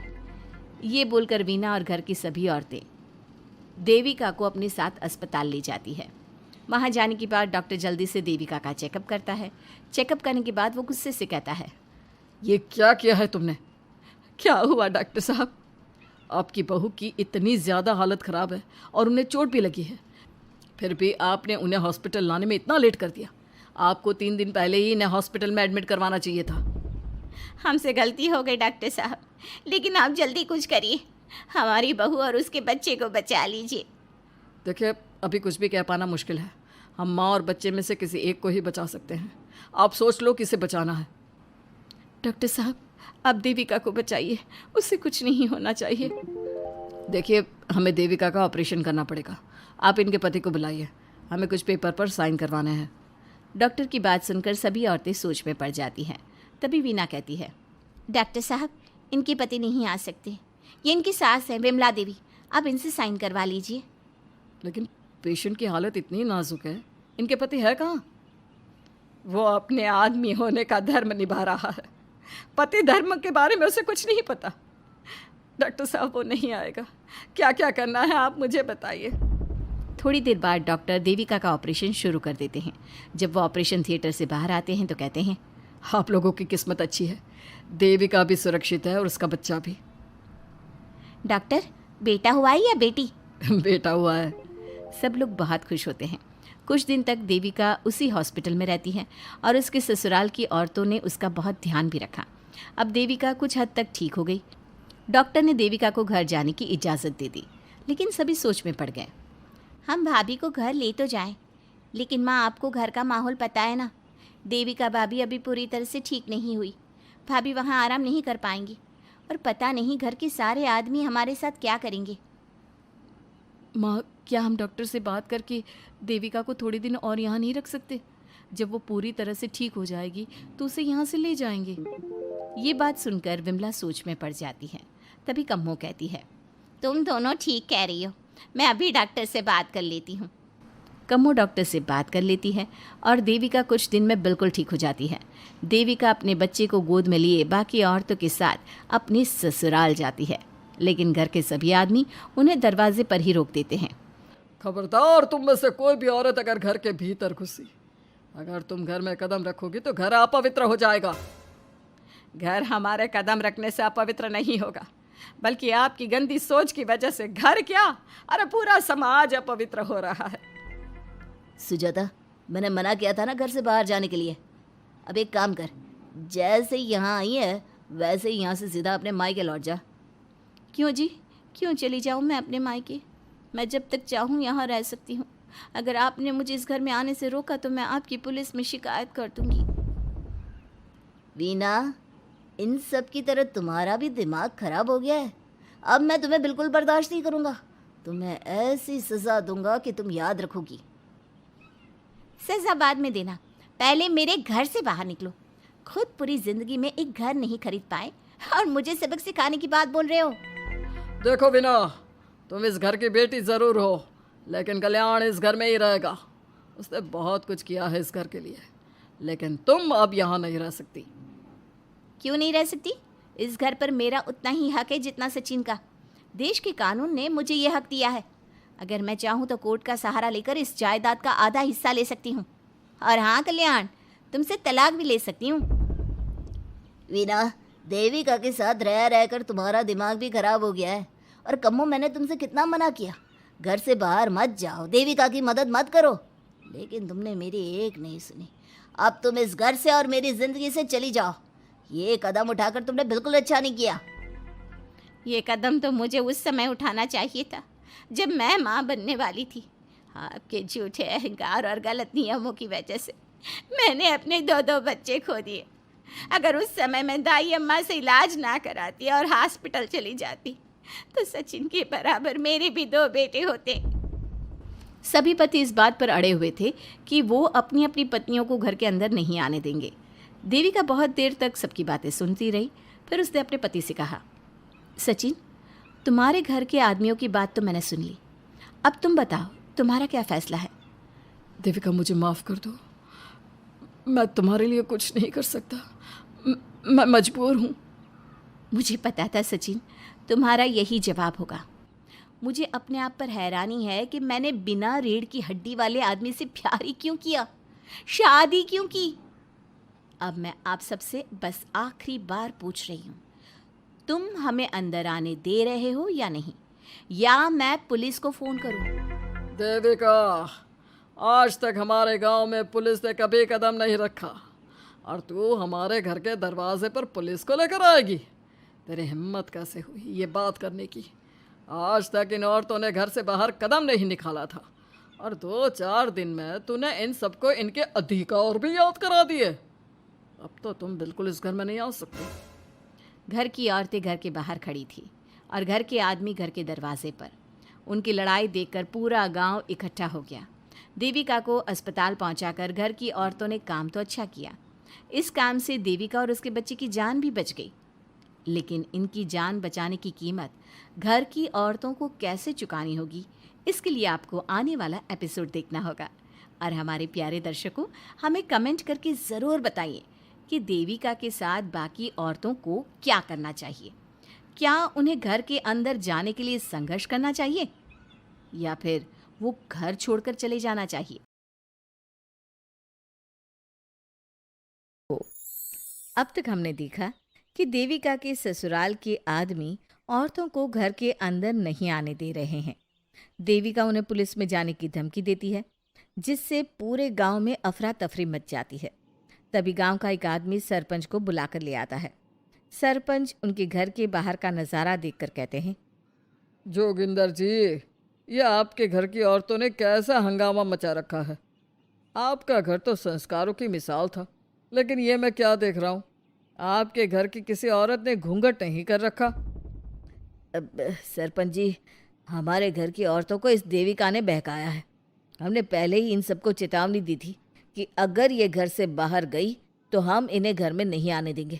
Speaker 1: ये बोलकर वीना और घर की सभी औरतें देविका को अपने साथ अस्पताल ले जाती है। वहाँ जाने के बाद डॉक्टर जल्दी से देविका का चेकअप करता है। चेकअप करने के बाद वो गुस्से से कहता है,
Speaker 2: ये क्या किया है तुमने?
Speaker 4: क्या हुआ डॉक्टर साहब?
Speaker 2: आपकी बहू की इतनी ज़्यादा हालत ख़राब है और उन्हें चोट भी लगी है, फिर भी आपने उन्हें हॉस्पिटल लाने में इतना लेट कर दिया। आपको 3 दिन पहले ही इन्हें हॉस्पिटल में एडमिट करवाना चाहिए था।
Speaker 5: हमसे गलती हो गई डॉक्टर साहब, लेकिन आप जल्दी कुछ करिए। हमारी बहू और उसके बच्चे को बचा लीजिए।
Speaker 2: देखिए, अभी कुछ भी कह पाना मुश्किल है। हम माँ और बच्चे में से किसी एक को ही बचा सकते हैं। आप सोच लो किसे बचाना है।
Speaker 4: डॉक्टर साहब, आप देविका को बचाइए, उससे कुछ नहीं होना चाहिए।
Speaker 2: देखिए, हमें देविका का ऑपरेशन करना पड़ेगा। आप इनके पति को बुलाइए, हमें कुछ पेपर पर साइन करवाने हैं।
Speaker 1: डॉक्टर की बात सुनकर सभी औरतें सोच में पड़ जाती हैं। तभी वीना कहती है,
Speaker 5: डॉक्टर साहब, इनके पति नहीं आ सकते। ये इनकी सास है विमला देवी, आप इनसे साइन करवा लीजिए।
Speaker 2: लेकिन पेशेंट की हालत इतनी नाजुक है, इनके पति है कहाँ?
Speaker 4: वो अपने आदमी होने का धर्म निभा रहा है। पति धर्म के बारे में उसे कुछ नहीं पता। डॉक्टर साहब, वो नहीं आएगा। क्या क्या करना है आप मुझे बताइए।
Speaker 1: थोड़ी देर बाद डॉक्टर देविका का ऑपरेशन शुरू कर देते हैं। जब वो ऑपरेशन थिएटर से बाहर आते हैं तो कहते हैं,
Speaker 2: आप लोगों की किस्मत अच्छी है, देविका भी सुरक्षित है और उसका बच्चा भी।
Speaker 5: डॉक्टर, बेटा हुआ है या बेटी?
Speaker 2: बेटा हुआ है।
Speaker 1: सब लोग बहुत खुश होते हैं। कुछ दिन तक देविका उसी हॉस्पिटल में रहती है और उसके ससुराल की औरतों ने उसका बहुत ध्यान भी रखा। अब देविका कुछ हद तक ठीक हो गई। डॉक्टर ने देविका को घर जाने की इजाज़त दे दी, लेकिन सभी सोच में पड़ गए।
Speaker 5: हम भाभी को घर ले तो जाएं, लेकिन माँ, आपको घर का माहौल पता है ना। देविका भाभी अभी पूरी तरह से ठीक नहीं हुई। भाभी वहाँ आराम नहीं कर पाएंगी और पता नहीं घर के सारे आदमी हमारे साथ क्या करेंगे।
Speaker 4: माँ, क्या हम डॉक्टर से बात करके देविका को थोड़े दिन और यहाँ नहीं रख सकते? जब वो पूरी तरह से ठीक हो जाएगी तो उसे यहाँ से ले जाएंगे।
Speaker 1: ये बात सुनकर विमला सोच में पड़ जाती है। तभी कम्मो कहती है,
Speaker 5: तुम दोनों ठीक कह रही हो, मैं अभी डॉक्टर से बात कर लेती हूँ।
Speaker 1: कम्मो डॉक्टर से बात कर लेती है और देविका कुछ दिन में बिल्कुल ठीक हो जाती है। देविका अपने बच्चे को गोद में लिए बाकी औरतों के साथ अपनी ससुराल जाती है, लेकिन घर के सभी आदमी उन्हें दरवाजे पर ही रोक देते हैं।
Speaker 2: खबरदार, तुम में से कोई भी औरत अगर घर के भीतर घुसी, अगर तुम घर में कदम रखोगी तो घर अपवित्र हो जाएगा।
Speaker 4: घर हमारे कदम रखने से अपवित्र नहीं होगा, बल्कि आपकी गंदी सोच की वजह से घर क्या, अरे पूरा समाज अपवित्र हो रहा है।
Speaker 3: सुजाता, मैंने मना किया था ना घर से बाहर जाने के लिए। अब एक काम कर, जैसे ही यहाँ आई है वैसे ही यहाँ से सीधा अपने मायके लौट जा।
Speaker 5: क्यों जी, क्यों चली जाऊँ मैं अपने मायके? मैं जब तक चाहूँ यहाँ रह सकती हूँ। अगर आपने मुझे इस घर में आने से रोका तो मैं आपकी पुलिस में शिकायत कर दूँगी।
Speaker 3: वीना, इन सब की तरह तुम्हारा भी दिमाग खराब हो गया है। अब मैं तुम्हें बिल्कुल बर्दाश्त नहीं करूँगा। तुम्हें ऐसी सज़ा दूंगा कि तुम याद रखोगी।
Speaker 5: सज़ा बाद में देना, पहले मेरे घर से बाहर निकलो। खुद पूरी ज़िंदगी में एक घर नहीं खरीद पाए और मुझे सबक सिखाने की बात बोल रहे हो।
Speaker 2: देखो वीना, तुम इस घर की बेटी ज़रूर हो, लेकिन कल्याण इस घर में ही रहेगा। उसने बहुत कुछ किया है इस घर के लिए, लेकिन तुम अब यहाँ नहीं रह सकती।
Speaker 5: क्यों नहीं रह सकती? इस घर पर मेरा उतना ही हक है जितना सचिन का। देश के कानून ने मुझे ये हक दिया है। अगर मैं चाहूँ तो कोर्ट का सहारा लेकर इस जायदाद का आधा हिस्सा ले सकती हूँ। और हाँ कल्याण, तुमसे तलाक भी ले सकती हूँ।
Speaker 3: वीना, देविका के साथ रह रहकर तुम्हारा दिमाग भी खराब हो गया है। और कम्मो, मैंने तुमसे कितना मना किया, घर से बाहर मत जाओ, देविका की मदद मत करो, लेकिन तुमने मेरी एक नहीं सुनी। अब तुम इस घर से और मेरी ज़िंदगी से चली जाओ। ये कदम उठाकर तुमने बिल्कुल अच्छा नहीं किया।
Speaker 5: ये कदम तो मुझे उस समय उठाना चाहिए था जब मैं माँ बनने वाली थी। आपके झूठे अहंकार और गलत नियमों की वजह से मैंने अपने 2 बच्चे खो दिए। अगर उस समय मैं दाई अम्मा से इलाज ना कराती और हॉस्पिटल चली जाती तो सचिन के बराबर मेरे भी 2 बेटे होते।
Speaker 1: सभी पति इस बात पर अड़े हुए थे कि वो अपनी अपनी पत्नियों को घर के अंदर नहीं आने देंगे। देविका बहुत देर तक सबकी बातें सुनती रही। फिर उसने अपने पति से कहा, सचिन, तुम्हारे घर के आदमियों की बात तो मैंने सुन ली। अब तुम बताओ, तुम्हारा क्या फैसला है?
Speaker 2: देविका, मुझे माफ़ कर दो। मैं तुम्हारे लिए कुछ नहीं कर सकता। मैं मजबूर हूँ।
Speaker 1: मुझे पता था सचिन, तुम्हारा यही जवाब होगा। मुझे अपने आप पर हैरानी है कि मैंने बिना रीढ़ की हड्डी वाले आदमी से प्यार ही क्यों किया, शादी क्यों की। अब मैं आप सबसे बस आखिरी बार पूछ रही हूँ, तुम हमें अंदर आने दे रहे हो या नहीं, या मैं पुलिस को फ़ोन करूँ?
Speaker 2: देविका, आज तक हमारे गांव में पुलिस ने कभी कदम नहीं रखा और तू हमारे घर के दरवाजे पर पुलिस को लेकर आएगी? तेरी हिम्मत कैसे हुई ये बात करने की? आज तक इन औरतों ने घर से बाहर कदम नहीं निकाला था और 2-4 दिन में तूने इन सबको इनके अधिकार भी याद करा दिए। अब तो तुम बिल्कुल इस घर में नहीं आ सकते।
Speaker 1: घर की औरतें घर के बाहर खड़ी थी और घर के आदमी घर के दरवाजे पर। उनकी लड़ाई देखकर पूरा गांव इकट्ठा हो गया। देविका को अस्पताल पहुंचाकर घर की औरतों ने काम तो अच्छा किया। इस काम से देविका और उसके बच्चे की जान भी बच गई, लेकिन इनकी जान बचाने की कीमत घर की औरतों को कैसे चुकानी होगी, इसके लिए आपको आने वाला एपिसोड देखना होगा। और हमारे प्यारे दर्शकों, हमें कमेंट करके ज़रूर बताइए कि देविका के साथ बाकी औरतों को क्या करना चाहिए। क्या उन्हें घर के अंदर जाने के लिए संघर्ष करना चाहिए या फिर वो घर छोड़कर चले जाना चाहिए? अब तक हमने देखा कि देविका के ससुराल के आदमी औरतों को घर के अंदर नहीं आने दे रहे हैं। देविका उन्हें पुलिस में जाने की धमकी देती है, जिससे पूरे गांव में अफरा तफरी मच जाती है। तभी गांव का एक आदमी सरपंच को बुलाकर ले आता है। सरपंच उनके घर के बाहर का नज़ारा देखकर कहते हैं,
Speaker 2: जोगिंदर जी, ये आपके घर की औरतों ने कैसा हंगामा मचा रखा है। आपका घर तो संस्कारों की मिसाल था, लेकिन ये मैं क्या देख रहा हूँ, आपके घर की किसी औरत ने घूंघट नहीं कर रखा।
Speaker 3: सरपंच जी, हमारे घर की औरतों को इस देविका ने बहकाया है। हमने पहले ही इन सबको चेतावनी दी थी कि अगर ये घर से बाहर गई तो हम इन्हें घर में नहीं आने देंगे।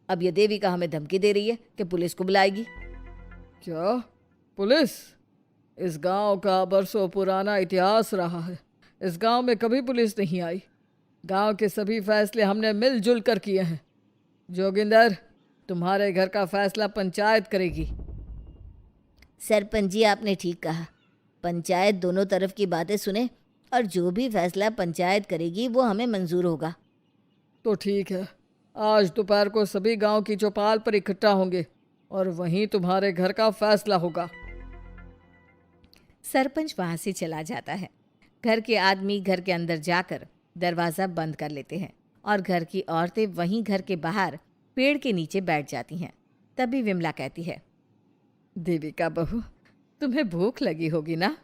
Speaker 3: अब ये देविका हमें धमकी दे रही है कि पुलिस को बुलाएगी।
Speaker 2: क्या पुलिस? इस गांव का बरसों पुराना इतिहास रहा है। इस गांव में कभी पुलिस नहीं आई। गांव के सभी फैसले हमने मिलजुल कर किए हैं। जोगिंदर, तुम्हारे घर का फैसला पंचायत करेगी।
Speaker 3: सरपंच जी, आपने ठीक कहा। पंचायत दोनों तरफ की बातें सुने और जो भी फैसला पंचायत करेगी वो हमें मंजूर होगा।
Speaker 2: तो ठीक है, आज दोपहर को सभी गांव की चौपाल पर इकट्ठा होंगे और वहीं तुम्हारे घर का फैसला होगा।
Speaker 1: सरपंच वहां से चला जाता है। घर के आदमी घर के अंदर जाकर दरवाज़ा बंद कर लेते हैं और घर की औरतें वहीं घर के बाहर पेड़ के नीचे बैठ जाती हैं। तभी विमला कहती है,
Speaker 4: देविका बहू, तुम्हें भूख लगी होगी ना?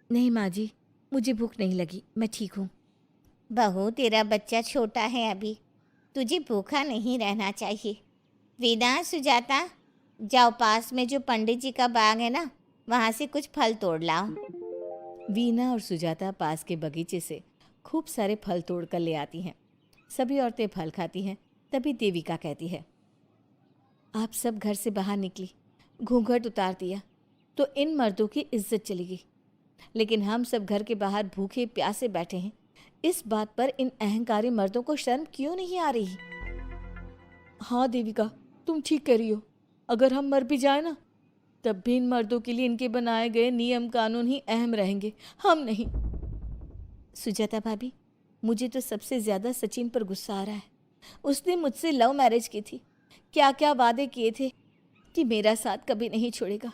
Speaker 1: नहीं माँ जी, मुझे भूख नहीं लगी, मैं ठीक हूँ।
Speaker 5: बहू, तेरा बच्चा छोटा है अभी, तुझे भूखा नहीं रहना चाहिए। वीना, सुजाता, जाओ पास में जो पंडित जी का बाग है ना, वहाँ से कुछ फल तोड़ लाओ।
Speaker 1: वीना और सुजाता पास के बगीचे से खूब सारे फल तोड़ कर ले आती हैं। सभी औरतें फल खाती हैं। तभी देविका कहती है, आप सब घर से बाहर निकली, घूंघट उतार दिया तो इन मर्दों की इज्जत चली गई, लेकिन हम सब घर के बाहर भूखे प्यासे बैठे हैं। इस बात पर इन अहंकारी मर्दों को शर्म क्यों नहीं आ रही? हाँ देविका, तुम ठीक कह रही हो। अगर हम मर भी जाए ना, तब भी इन मर्दों के लिए इनके बनाए गए नियम कानून ही अहम रहेंगे, हम नहीं। सुजाता भाभी, मुझे तो सबसे ज़्यादा सचिन पर गुस्सा आ रहा है। उसने मुझसे लव मैरिज की थी, क्या क्या वादे किए थे कि मेरा साथ कभी नहीं छोड़ेगा,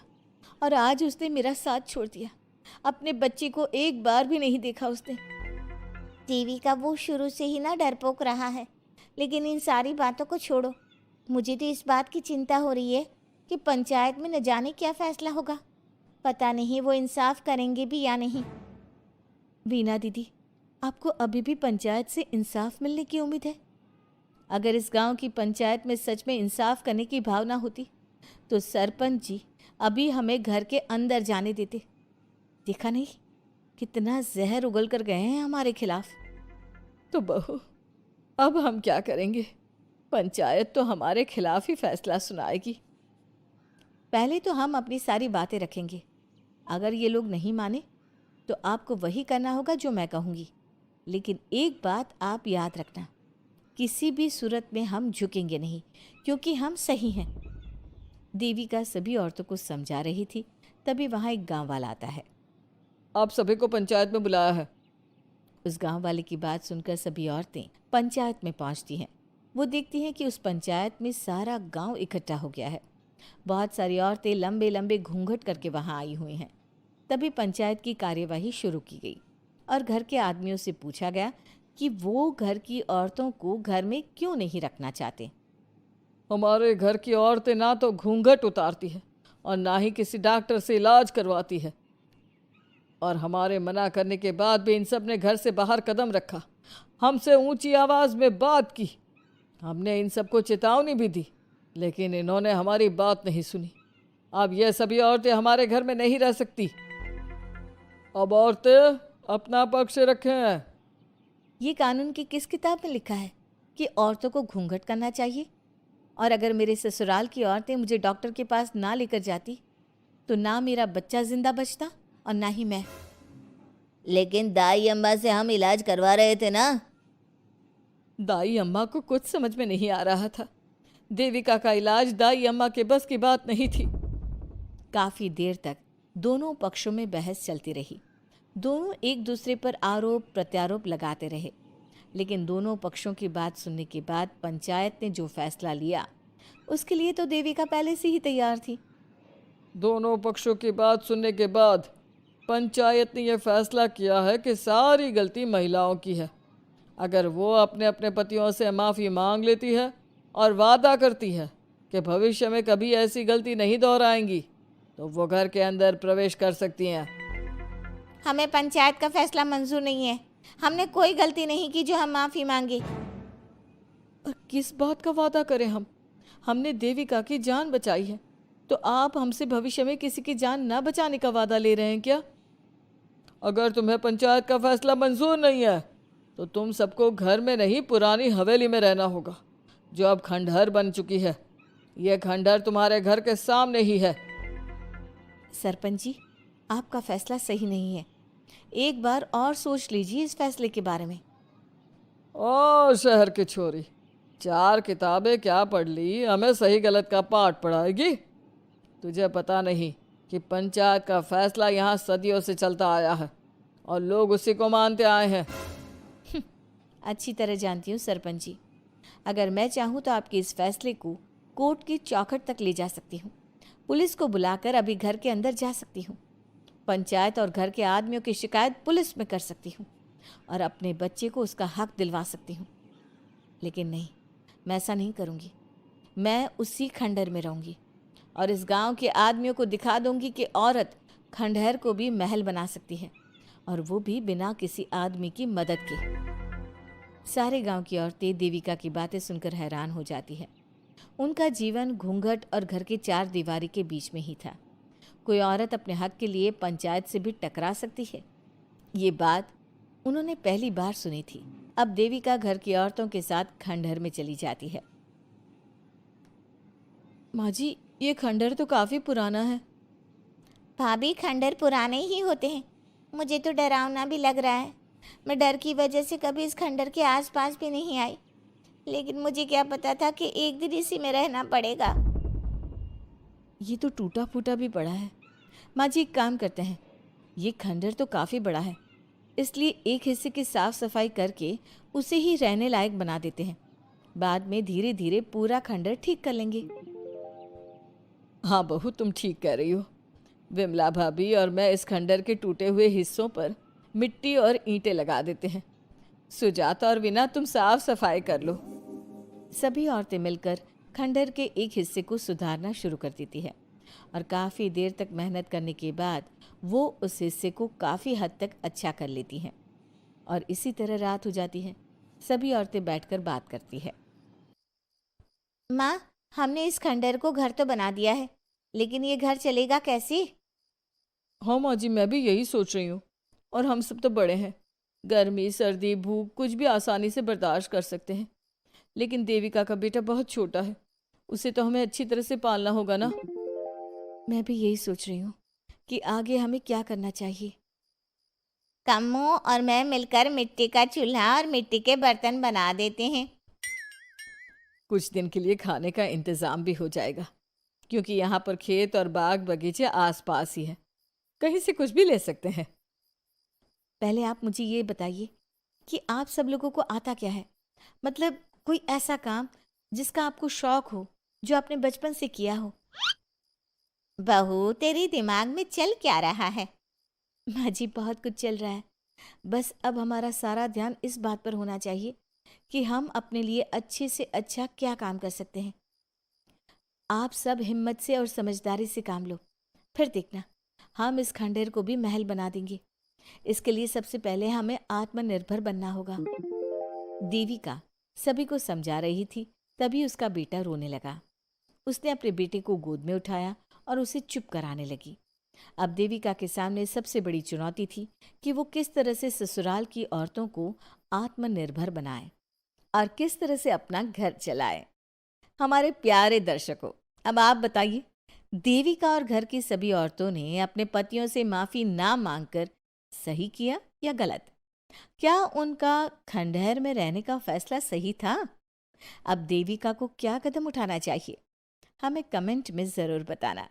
Speaker 1: और आज उसने मेरा साथ छोड़ दिया। अपने बच्चे को एक बार भी नहीं देखा उसने।
Speaker 5: देविका, वो शुरू से ही ना डरपोक रहा है, लेकिन इन सारी बातों को छोड़ो। मुझे तो इस बात की चिंता हो रही है कि पंचायत में न जाने क्या फैसला होगा। पता नहीं वो इंसाफ करेंगे भी या नहीं।
Speaker 1: वीना दीदी, आपको अभी भी पंचायत से इंसाफ मिलने की उम्मीद है? अगर इस गांव की पंचायत में सच में इंसाफ करने की भावना होती तो सरपंच जी अभी हमें घर के अंदर जाने देते। देखा नहीं कितना जहर उगल कर गए हैं हमारे खिलाफ।
Speaker 4: तो बहू, अब हम क्या करेंगे? पंचायत तो हमारे खिलाफ ही फैसला सुनाएगी।
Speaker 1: पहले तो हम अपनी सारी बातें रखेंगे। अगर ये लोग नहीं माने तो आपको वही करना होगा जो मैं कहूँगी। लेकिन एक बात आप याद रखना, किसी भी सूरत में हम झुकेंगे नहीं, क्योंकि हम सही हैं। देविका सभी औरतों को समझा रही थी। तभी वहाँ एक गांव वाला आता है।
Speaker 2: आप सभी को पंचायत में बुलाया है।
Speaker 1: उस गांव वाले की बात सुनकर सभी औरतें पंचायत में पहुंचती हैं। वो देखती हैं कि उस पंचायत में सारा गांव इकट्ठा हो गया है। बहुत सारी औरतें लंबे लंबे घूंघट करके वहां आई हुई हैं। तभी पंचायत की कार्यवाही शुरू की गई और घर के आदमियों से पूछा गया कि वो घर की औरतों को घर में क्यों नहीं रखना चाहते।
Speaker 2: हमारे घर की औरतें ना तो घूंघट उतारती है और ना ही किसी डॉक्टर से इलाज करवाती है, और हमारे मना करने के बाद भी इन सब ने घर से बाहर कदम रखा, हमसे ऊंची आवाज़ में बात की। हमने इन सबको चेतावनी भी दी, लेकिन इन्होंने हमारी बात नहीं सुनी। अब ये सभी औरतें हमारे घर में नहीं रह सकती। अब औरतें अपना पक्ष रखें।
Speaker 1: ये कानून की किस किताब में लिखा है कि औरतों को घूंघट करना चाहिए? और अगर मेरे ससुराल की औरतें मुझे डॉक्टर के पास ना लेकर जाती तो ना मेरा बच्चा जिंदा बचता और ना ही मैं।
Speaker 3: लेकिन दाई अम्मा से हम इलाज करवा रहे थे ना।
Speaker 2: दाई अम्मा को कुछ समझ में नहीं आ रहा था। देविका का इलाज दाई अम्मा के बस की बात नहीं थी।
Speaker 1: काफ़ी देर तक दोनों पक्षों में बहस चलती रही। दोनों एक दूसरे पर आरोप प्रत्यारोप लगाते रहे, लेकिन दोनों पक्षों की बात सुनने के बाद पंचायत ने जो फैसला लिया उसके लिए तो देविका पहले से ही तैयार थी।
Speaker 2: दोनों पक्षों की बात सुनने के बाद पंचायत ने यह फैसला किया है कि सारी गलती महिलाओं की है। अगर वो अपने अपने पतियों से माफ़ी मांग लेती है और वादा करती है कि भविष्य में कभी ऐसी गलती नहीं दोहराएंगी, तो वो घर के अंदर प्रवेश कर सकती हैं।
Speaker 5: हमें पंचायत का फैसला मंजूर नहीं है। हमने कोई गलती नहीं की जो हम माफ़ी मांगे।
Speaker 2: और किस बात का वादा करें हम? हमने देविका की जान बचाई है, तो आप हमसे भविष्य में किसी की जान न बचाने का वादा ले रहे हैं क्या? अगर तुम्हें पंचायत का फैसला मंजूर नहीं है तो तुम सबको घर में नहीं पुरानी हवेली में रहना होगा, जो अब खंडहर बन चुकी है। यह खंडहर तुम्हारे घर के सामने ही है।
Speaker 1: सरपंच जी, आपका फैसला सही नहीं है। एक बार और सोच लीजिए इस फैसले के बारे में।
Speaker 2: ओ शहर की छोरी, 4 किताबें क्या पढ़ ली, हमें सही गलत का पाठ पढ़ाएगी? तुझे पता नहीं कि पंचायत का फैसला यहाँ सदियों से चलता आया है और लोग उसी को मानते आए हैं।
Speaker 1: अच्छी तरह जानती हूँ सरपंच जी। अगर मैं चाहूँ तो आपके इस फैसले को कोर्ट की चौखट तक ले जा सकती हूँ। पुलिस को बुलाकर अभी घर के अंदर जा सकती हूँ। पंचायत और घर के आदमियों की शिकायत पुलिस में कर सकती हूँ और अपने बच्चे को उसका हक दिलवा सकती हूँ। लेकिन नहीं, मैं ऐसा नहीं करूँगी। मैं उसी खंडहर में रहूँगी और इस गांव के आदमियों को दिखा दूंगी कि औरत खंडहर को भी महल बना सकती है, और वो भी बिना किसी आदमी की मदद के। सारे गांव की औरतें देविका की बातें सुनकर हैरान हो जाती है। उनका जीवन घूंघट और घर के चार दीवारी के बीच में ही था। कोई औरत अपने हक के लिए पंचायत से भी टकरा सकती है, ये बात उन्होंने पहली बार सुनी थी। अब देविका घर की औरतों के साथ खंडहर में चली जाती है। माँ जी, ये खंडहर तो काफ़ी पुराना है।
Speaker 5: भाभी, खंडहर पुराने ही होते हैं। मुझे तो डरावना भी लग रहा है। मैं डर की वजह से कभी इस खंडहर के आसपास भी नहीं आई, लेकिन मुझे क्या पता था कि एक दिन इसी में रहना पड़ेगा।
Speaker 1: ये तो टूटा फूटा भी पड़ा है। माँ जी, एक काम करते हैं, ये खंडहर तो काफ़ी बड़ा है, इसलिए एक हिस्से की साफ सफाई करके उसे ही रहने लायक बना देते हैं। बाद में धीरे धीरे पूरा खंडहर ठीक कर लेंगे। हाँ बहू, तुम ठीक कह रही हो। विमला भाभी और मैं इस खंडहर के टूटे हुए हिस्सों पर मिट्टी और ईंटें लगा देते हैं। सुजाता और वीना, तुम साफ सफाई कर लो। सभी औरतें मिलकर खंडहर के एक हिस्से को सुधारना शुरू कर देती है और काफ़ी देर तक मेहनत करने के बाद वो उस हिस्से को काफ़ी हद तक अच्छा कर लेती हैं। और इसी तरह रात हो जाती है। सभी औरतें बैठकर बात करती है।
Speaker 5: माँ, हमने इस खंडहर को घर तो बना दिया है, लेकिन ये घर चलेगा कैसे?
Speaker 1: हाँ माँ जी, मैं भी यही सोच रही हूँ। और हम सब तो बड़े हैं, गर्मी सर्दी भूख कुछ भी आसानी से बर्दाश्त कर सकते हैं। लेकिन देविका का बेटा बहुत छोटा है, उसे तो हमें अच्छी तरह से पालना होगा ना। मैं भी यही सोच रही हूँ कि आगे हमें क्या करना चाहिए।
Speaker 5: कम्मू और मैं मिलकर मिट्टी का चूल्हा और मिट्टी के बर्तन बना देते हैं।
Speaker 1: कुछ दिन के लिए खाने का इंतज़ाम भी हो जाएगा, क्योंकि यहाँ पर खेत और बाग बगीचे आसपास ही हैं, कहीं से कुछ भी ले सकते हैं। पहले आप मुझे ये बताइए कि आप सब लोगों को आता क्या है, मतलब कोई ऐसा काम जिसका आपको शौक हो, जो आपने बचपन से किया हो।
Speaker 5: बहू, तेरे दिमाग में चल क्या रहा है?
Speaker 1: माँ जी, बहुत कुछ चल रहा है। बस अब हमारा सारा ध्यान इस बात पर होना चाहिए कि हम अपने लिए अच्छे से अच्छा क्या काम कर सकते हैं। आप सब हिम्मत से और समझदारी से काम लो, फिर देखना हम इस खंडहर को भी महल बना देंगे। इसके लिए सबसे पहले हमें आत्मनिर्भर बनना होगा। देविका सभी को समझा रही थी, तभी उसका बेटा रोने लगा। उसने अपने बेटे को गोद में उठाया और उसे चुप कराने लगी। अब देविका के सामने सबसे बड़ी चुनौती थी कि वो किस तरह से ससुराल की औरतों को आत्मनिर्भर बनाए और किस तरह से अपना घर चलाए। हमारे प्यारे दर्शकों, अब आप बताइए, देविका और घर की सभी औरतों ने अपने पतियों से माफ़ी ना मांगकर सही किया या गलत? क्या उनका खंडहर में रहने का फैसला सही था? अब देविका को क्या कदम उठाना चाहिए, हमें कमेंट में ज़रूर बताना।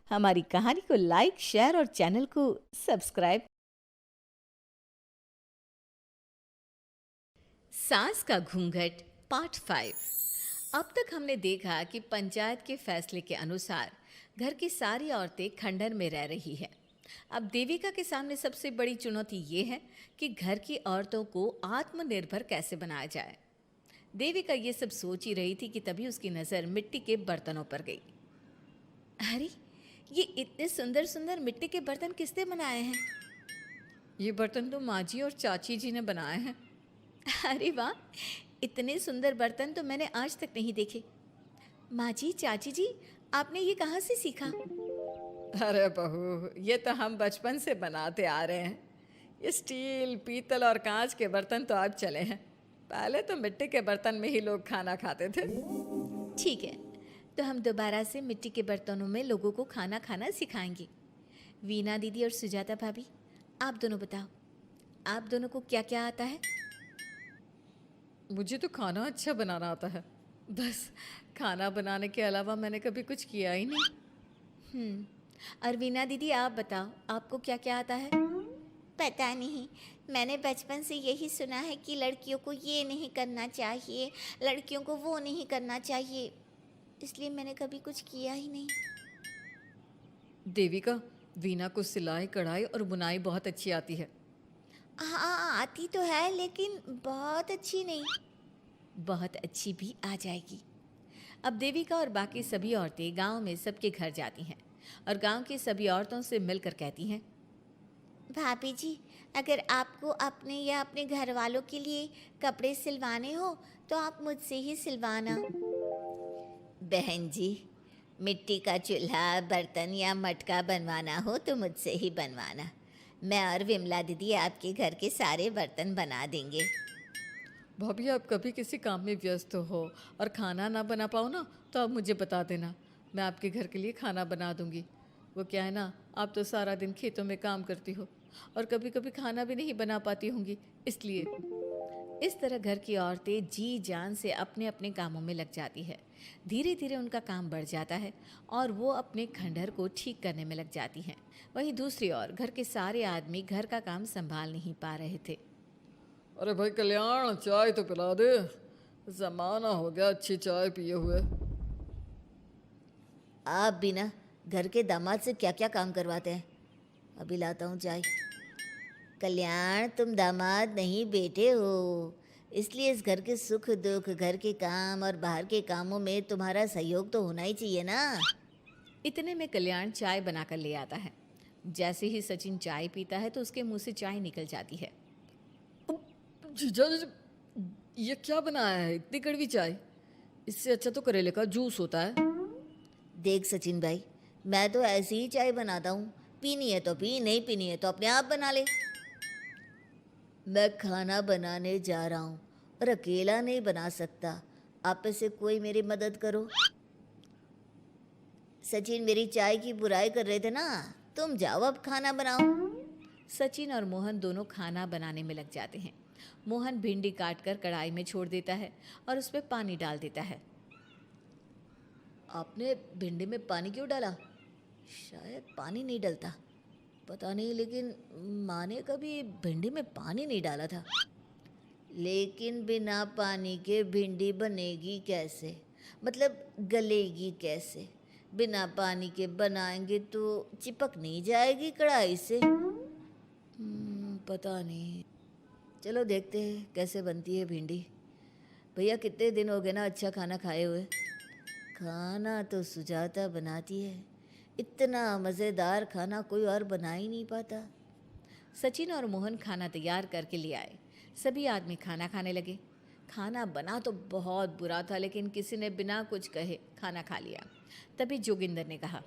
Speaker 1: हमारी कहानी को लाइक, शेयर और चैनल को सब्सक्राइब। सास का घूंघट पार्ट 5। अब तक हमने देखा कि पंचायत के फैसले के अनुसार घर की सारी औरतें खंडहर में रह रही हैं। अब देविका के सामने सबसे बड़ी चुनौती ये है कि घर की औरतों को आत्मनिर्भर कैसे बनाया जाए। देविका ये सब सोच ही रही थी कि तभी उसकी नज़र मिट्टी के बर्तनों पर गई। अरे, ये इतने सुंदर सुंदर मिट्टी के बर्तन किसने बनाए हैं? ये बर्तन तो माँ जी और चाची जी ने बनाए हैं। अरे वाह, इतने सुंदर बर्तन तो मैंने आज तक नहीं देखे। माँ जी, चाची जी, आपने ये कहाँ से सीखा?
Speaker 4: अरे बहू, ये तो हम बचपन से बनाते आ रहे हैं। ये स्टील, पीतल और कांच के बर्तन तो अब चले हैं, पहले तो मिट्टी के बर्तन में ही लोग खाना खाते थे।
Speaker 1: ठीक है, तो हम दोबारा से मिट्टी के बर्तनों में लोगों को खाना खाना सिखाएंगे। वीना दीदी और सुजाता भाभी, आप दोनों बताओ, आप दोनों को क्या क्या आता है?
Speaker 4: मुझे तो खाना अच्छा बनाना आता है, बस खाना बनाने के अलावा मैंने कभी कुछ किया ही नहीं।
Speaker 1: और वीना दीदी, आप बताओ, आपको क्या क्या आता है?
Speaker 5: पता नहीं, मैंने बचपन से यही सुना है कि लड़कियों को ये नहीं करना चाहिए, लड़कियों को वो नहीं करना चाहिए, इसलिए मैंने कभी कुछ किया ही नहीं।
Speaker 4: देविका,
Speaker 1: वीना को सिलाई कढ़ाई और बुनाई बहुत अच्छी आती है।
Speaker 5: हाँ आती तो है लेकिन बहुत अच्छी नहीं।
Speaker 1: बहुत अच्छी भी आ जाएगी। अब देविका और बाकी सभी औरतें गांव में सबके घर जाती हैं और गांव की सभी औरतों से मिलकर कहती हैं,
Speaker 5: भाभी जी, अगर आपको अपने या अपने घर वालों के लिए कपड़े सिलवाने हो तो आप मुझसे ही सिलवाना।
Speaker 3: बहन जी, मिट्टी का चूल्हा, बर्तन या मटका बनवाना हो तो मुझसे ही बनवाना। मैं और विमला दीदी आपके घर के सारे बर्तन बना देंगे।
Speaker 1: भाभी आप कभी किसी काम में व्यस्त हो और खाना ना बना पाओ ना तो आप मुझे बता देना, मैं आपके घर के लिए खाना बना दूंगी। वो क्या है ना, आप तो सारा दिन खेतों में काम करती हो और कभी कभी खाना भी नहीं बना पाती होंगी, इसलिए। इस तरह घर की औरतें जी जान से अपने अपने कामों में लग जाती है। धीरे धीरे उनका काम बढ़ जाता है और वो अपने खंडहर को ठीक करने में लग जाती हैं। वहीं दूसरी ओर घर के सारे आदमी घर का काम संभाल नहीं पा रहे थे।
Speaker 2: अरे भाई कल्याण, चाय तो पिला दे, जमाना हो गया अच्छी चाय पिए हुए।
Speaker 3: आप भी ना घर के दामाद से क्या क्या काम करवाते हैं। अभी लाता हूँ चाय। कल्याण, तुम दामाद नहीं बेटे हो, इसलिए इस घर के सुख दुख, घर के काम और बाहर के कामों में तुम्हारा सहयोग तो होना ही चाहिए ना।
Speaker 1: इतने में कल्याण चाय बनाकर ले आता है। जैसे ही सचिन चाय पीता है तो उसके मुंह से चाय निकल जाती है।
Speaker 2: जीजा जी, ये क्या बनाया है, इतनी कड़वी चाय? इससे अच्छा तो करेले का जूस होता है।
Speaker 3: देख सचिन भाई, मैं तो ऐसी ही चाय बनाता हूँ, पीनी है तो पी, नहीं पीनी है तो अपने आप बना ले। मैं खाना बनाने जा रहा हूँ और अकेला नहीं बना सकता, आप में से कोई मेरी मदद करो। सचिन मेरी चाय की बुराई कर रहे थे ना, तुम जाओ अब खाना बनाओ।
Speaker 1: सचिन और मोहन दोनों खाना बनाने में लग जाते हैं। मोहन भिंडी काटकर कढ़ाई में छोड़ देता है और उसमें पानी डाल देता है।
Speaker 3: आपने भिंडी में पानी क्यों डाला? शायद पानी नहीं डलता, पता नहीं, लेकिन माँ ने कभी भिंडी में पानी नहीं डाला था। लेकिन बिना पानी के भिंडी बनेगी कैसे, मतलब गलेगी कैसे? बिना पानी के बनाएंगे तो चिपक नहीं जाएगी कढ़ाई से? पता नहीं, चलो देखते हैं कैसे बनती है भिंडी। भैया कितने दिन हो गए ना अच्छा खाना खाए हुए। खाना तो सुजाता बनाती है, इतना मज़ेदार खाना कोई और बना ही नहीं पाता।
Speaker 1: सचिन और मोहन खाना तैयार करके ले आए। सभी आदमी खाना खाने लगे। खाना बना तो बहुत बुरा था, लेकिन किसी ने बिना कुछ कहे खाना खा लिया। तभी जोगिंदर ने कहा,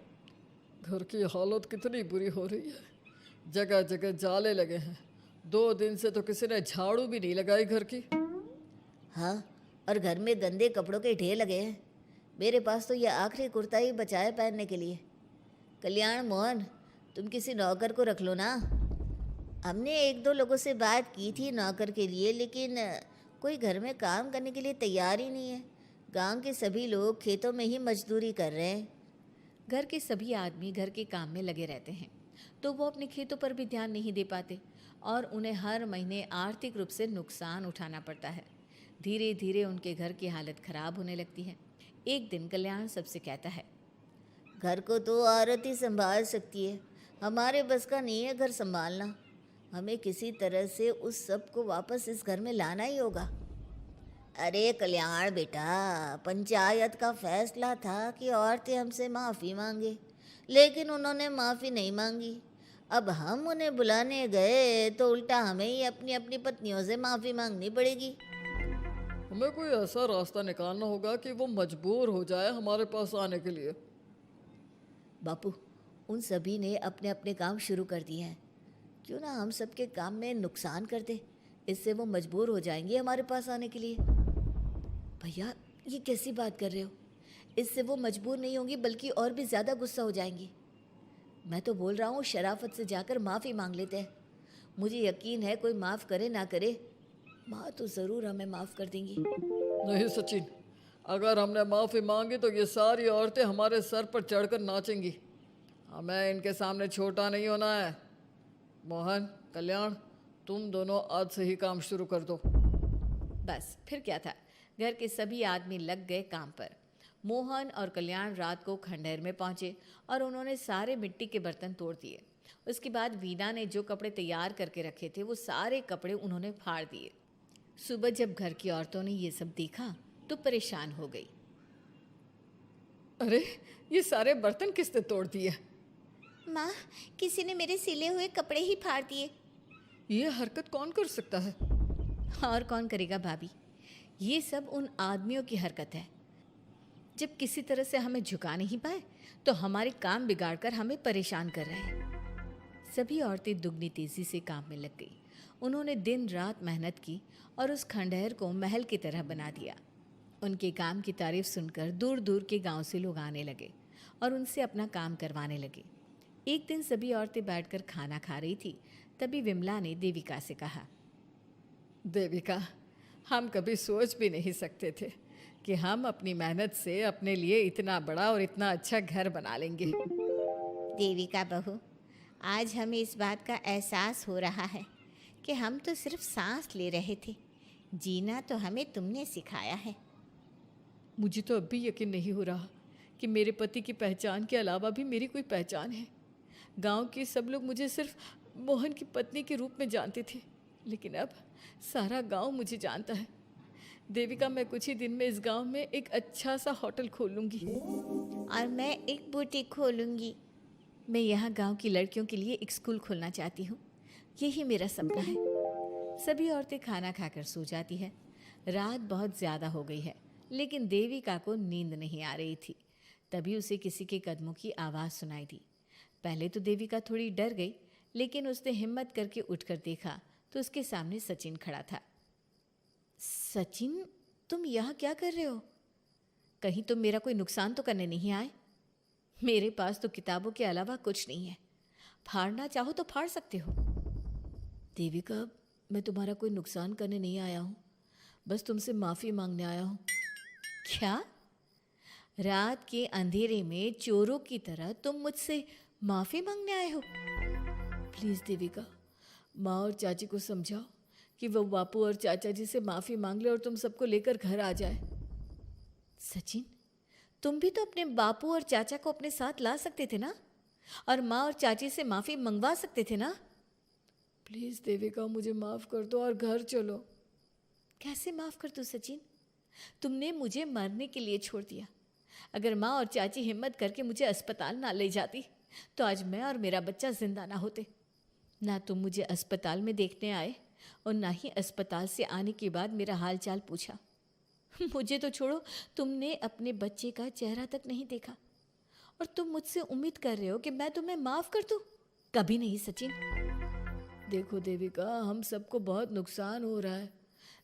Speaker 2: घर की हालत कितनी बुरी हो रही है, जगह जगह जाले लगे हैं। 2 दिन से तो किसी ने झाड़ू भी नहीं लगाई घर की।
Speaker 3: हाँ, और घर में गंदे कपड़ों के ढेर लगे हैं। मेरे पास तो यह आखिरी कुर्ता ही बचा है पहनने के लिए। कल्याण, मोहन, तुम किसी नौकर को रख लो ना। हमने 1-2 लोगों से बात की थी नौकर के लिए, लेकिन कोई घर में काम करने के लिए तैयार ही नहीं है। गांव के सभी लोग खेतों में ही मजदूरी कर रहे हैं।
Speaker 1: घर के सभी आदमी घर के काम में लगे रहते हैं, तो वो अपने खेतों पर भी ध्यान नहीं दे पाते और उन्हें हर महीने आर्थिक रूप से नुकसान उठाना पड़ता है। धीरे धीरे उनके घर की हालत खराब होने लगती है। एक दिन कल्याण सबसे कहता है,
Speaker 3: घर को तो औरत ही संभाल सकती है, हमारे बस का नहीं है घर संभालना। हमें किसी तरह से उस सब को वापस इस घर में लाना ही होगा। अरे कल्याण बेटा, पंचायत का फैसला था कि औरतें हमसे माफ़ी मांगे, लेकिन उन्होंने माफ़ी नहीं मांगी। अब हम उन्हें बुलाने गए तो उल्टा हमें ही अपनी अपनी पत्नियों से माफ़ी मांगनी पड़ेगी।
Speaker 2: हमें कोई ऐसा रास्ता निकालना होगा कि वो मजबूर हो जाए हमारे पास आने के लिए।
Speaker 3: बापू, उन सभी ने अपने अपने काम शुरू कर दिए हैं, क्यों ना हम सबके काम में नुकसान कर दे, इससे वो मजबूर हो जाएंगे हमारे पास आने के लिए। भैया, ये कैसी बात कर रहे हो? इससे वो मजबूर नहीं होंगी बल्कि और भी ज़्यादा गुस्सा हो जाएंगी। मैं तो बोल रहा हूँ शराफत से जाकर माफ़ी मांग लेते हैं। मुझे यकीन है कोई माफ़ करे ना करे, माँ तो ज़रूर हमें माफ़ कर देंगी।
Speaker 2: नहीं सचिन, अगर हमने माफ़ी मांगी तो ये सारी औरतें हमारे सर पर चढ़कर नाचेंगी। हमें इनके सामने छोटा नहीं होना है। मोहन, कल्याण, तुम दोनों आज से ही काम शुरू कर दो।
Speaker 1: बस फिर क्या था, घर के सभी आदमी लग गए काम पर। मोहन और कल्याण रात को खंडहर में पहुंचे और उन्होंने सारे मिट्टी के बर्तन तोड़ दिए। उसके बाद वीना ने जो कपड़े तैयार करके रखे थे वो सारे कपड़े उन्होंने फाड़ दिए। सुबह जब घर की औरतों ने ये सब देखा तो परेशान हो गई।
Speaker 2: अरे ये सारे बर्तन किसने तोड़ दिए?
Speaker 5: माँ, किसी ने मेरे सिले हुए कपड़े ही फाड़ दिए।
Speaker 2: ये हरकत कौन कर सकता है?
Speaker 1: और कौन करेगा भाभी, ये सब उन आदमियों की हरकत है। जब किसी तरह से हमें झुका नहीं पाए तो हमारे काम बिगाड़कर हमें परेशान कर रहे हैं। सभी औरतें दुगनी तेजी से काम में लग गई। उन्होंने दिन रात मेहनत की और उस खंडहर को महल की तरह बना दिया। उनके काम की तारीफ सुनकर दूर दूर के गांव से लोग आने लगे और उनसे अपना काम करवाने लगे। एक दिन सभी औरतें बैठकर खाना खा रही थी, तभी विमला ने देविका से कहा,
Speaker 2: देविका, हम कभी सोच भी नहीं सकते थे कि हम अपनी मेहनत से अपने लिए इतना बड़ा और इतना अच्छा घर बना लेंगे।
Speaker 5: देविका बहू, आज हमें इस बात का एहसास हो रहा है कि हम तो सिर्फ सांस ले रहे थे, जीना तो हमें तुमने सिखाया है।
Speaker 2: मुझे तो अब भी यकीन नहीं हो रहा कि मेरे पति की पहचान के अलावा भी मेरी कोई पहचान है। गांव के सब लोग मुझे सिर्फ मोहन की पत्नी के रूप में जानते थे, लेकिन अब सारा गांव मुझे जानता है। देविका, मैं कुछ ही दिन में इस गांव में एक अच्छा सा होटल खोलूंगी
Speaker 5: और मैं एक बुटीक खोलूंगी।
Speaker 1: मैं यहाँ गांव की लड़कियों के लिए एक स्कूल खोलना चाहती हूँ, यही मेरा सपना है। सभी औरतें खाना खाकर सो जाती है। रात बहुत ज़्यादा हो गई है, लेकिन देविका को नींद नहीं आ रही थी। तभी उसे किसी के कदमों की आवाज़ सुनाई दी। पहले तो देविका थोड़ी डर गई, लेकिन उसने हिम्मत करके उठकर देखा तो उसके सामने सचिन खड़ा था। सचिन, तुम यहाँ क्या कर रहे हो? कहीं तुम मेरा कोई नुकसान तो करने नहीं आए? मेरे पास तो किताबों के अलावा कुछ नहीं है, फाड़ना चाहो तो फाड़ सकते हो। देविका, मैं तुम्हारा कोई नुकसान करने नहीं आया हूँ, बस तुमसे माफ़ी मांगने आया हूँ। क्या? रात के अंधेरे में चोरों की तरह तुम मुझसे माफ़ी मांगने आए हो? प्लीज़ देविका, माँ और चाची को समझाओ कि वो बापू और चाचा जी से माफ़ी मांग ले और तुम सबको लेकर घर आ जाए। सचिन, तुम भी तो अपने बापू और चाचा को अपने साथ ला सकते थे ना, और माँ और चाची से माफ़ी मंगवा सकते थे ना।
Speaker 2: प्लीज़ देविका, मुझे माफ़ कर दो और घर चलो।
Speaker 1: कैसे माफ़ कर दूँ सचिन? तुमने मुझे मरने के लिए छोड़ दिया। अगर माँ और चाची हिम्मत करके मुझे अस्पताल ना ले जाती तो आज मैं और मेरा बच्चा जिंदा ना होते। ना तुम मुझे अस्पताल में देखने आए और ना ही अस्पताल से आने के बाद मेरा हाल चाल पूछा। मुझे तो छोड़ो, तुमने अपने बच्चे का चेहरा तक नहीं देखा और तुम मुझसे उम्मीद कर रहे हो कि मैं तुम्हें माफ़ कर दूँ? कभी नहीं सचिन।
Speaker 2: देखो देविका, हम सबको बहुत नुकसान हो रहा है।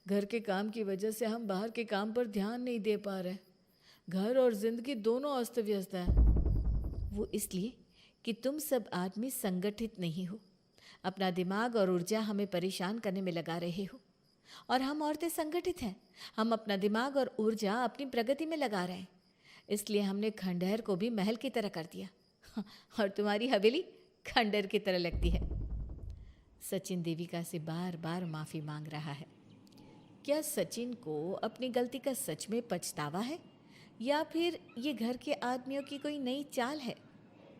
Speaker 2: घर के काम की वजह से हम बाहर के काम पर ध्यान नहीं दे पा रहे। घर और जिंदगी दोनों अस्त व्यस्त है।
Speaker 1: वो इसलिए कि तुम सब आदमी संगठित नहीं हो, अपना दिमाग और ऊर्जा हमें परेशान करने में लगा रहे हो। और हम औरतें संगठित हैं, हम अपना दिमाग और ऊर्जा अपनी प्रगति में लगा रहे हैं। इसलिए हमने खंडहर को भी महल की तरह कर दिया और तुम्हारी हवेली खंडहर की तरह लगती है। सचिन देविका से बार बार माफ़ी मांग रहा है। क्या सचिन को अपनी गलती का सच में पछतावा है, या फिर ये घर के आदमियों की कोई नई चाल है?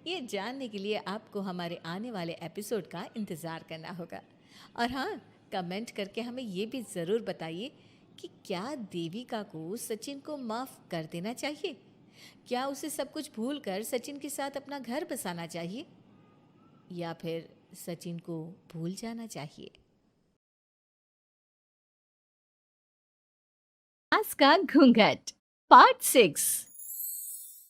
Speaker 1: ये जानने के लिए आपको हमारे आने वाले एपिसोड का इंतज़ार करना होगा। और हाँ, कमेंट करके हमें ये भी ज़रूर बताइए कि क्या देविका को सचिन को माफ़ कर देना चाहिए? क्या उसे सब कुछ भूल कर सचिन के साथ अपना घर बसाना चाहिए, या फिर सचिन को भूल जाना चाहिए? आज का घूंघट पार्ट 6।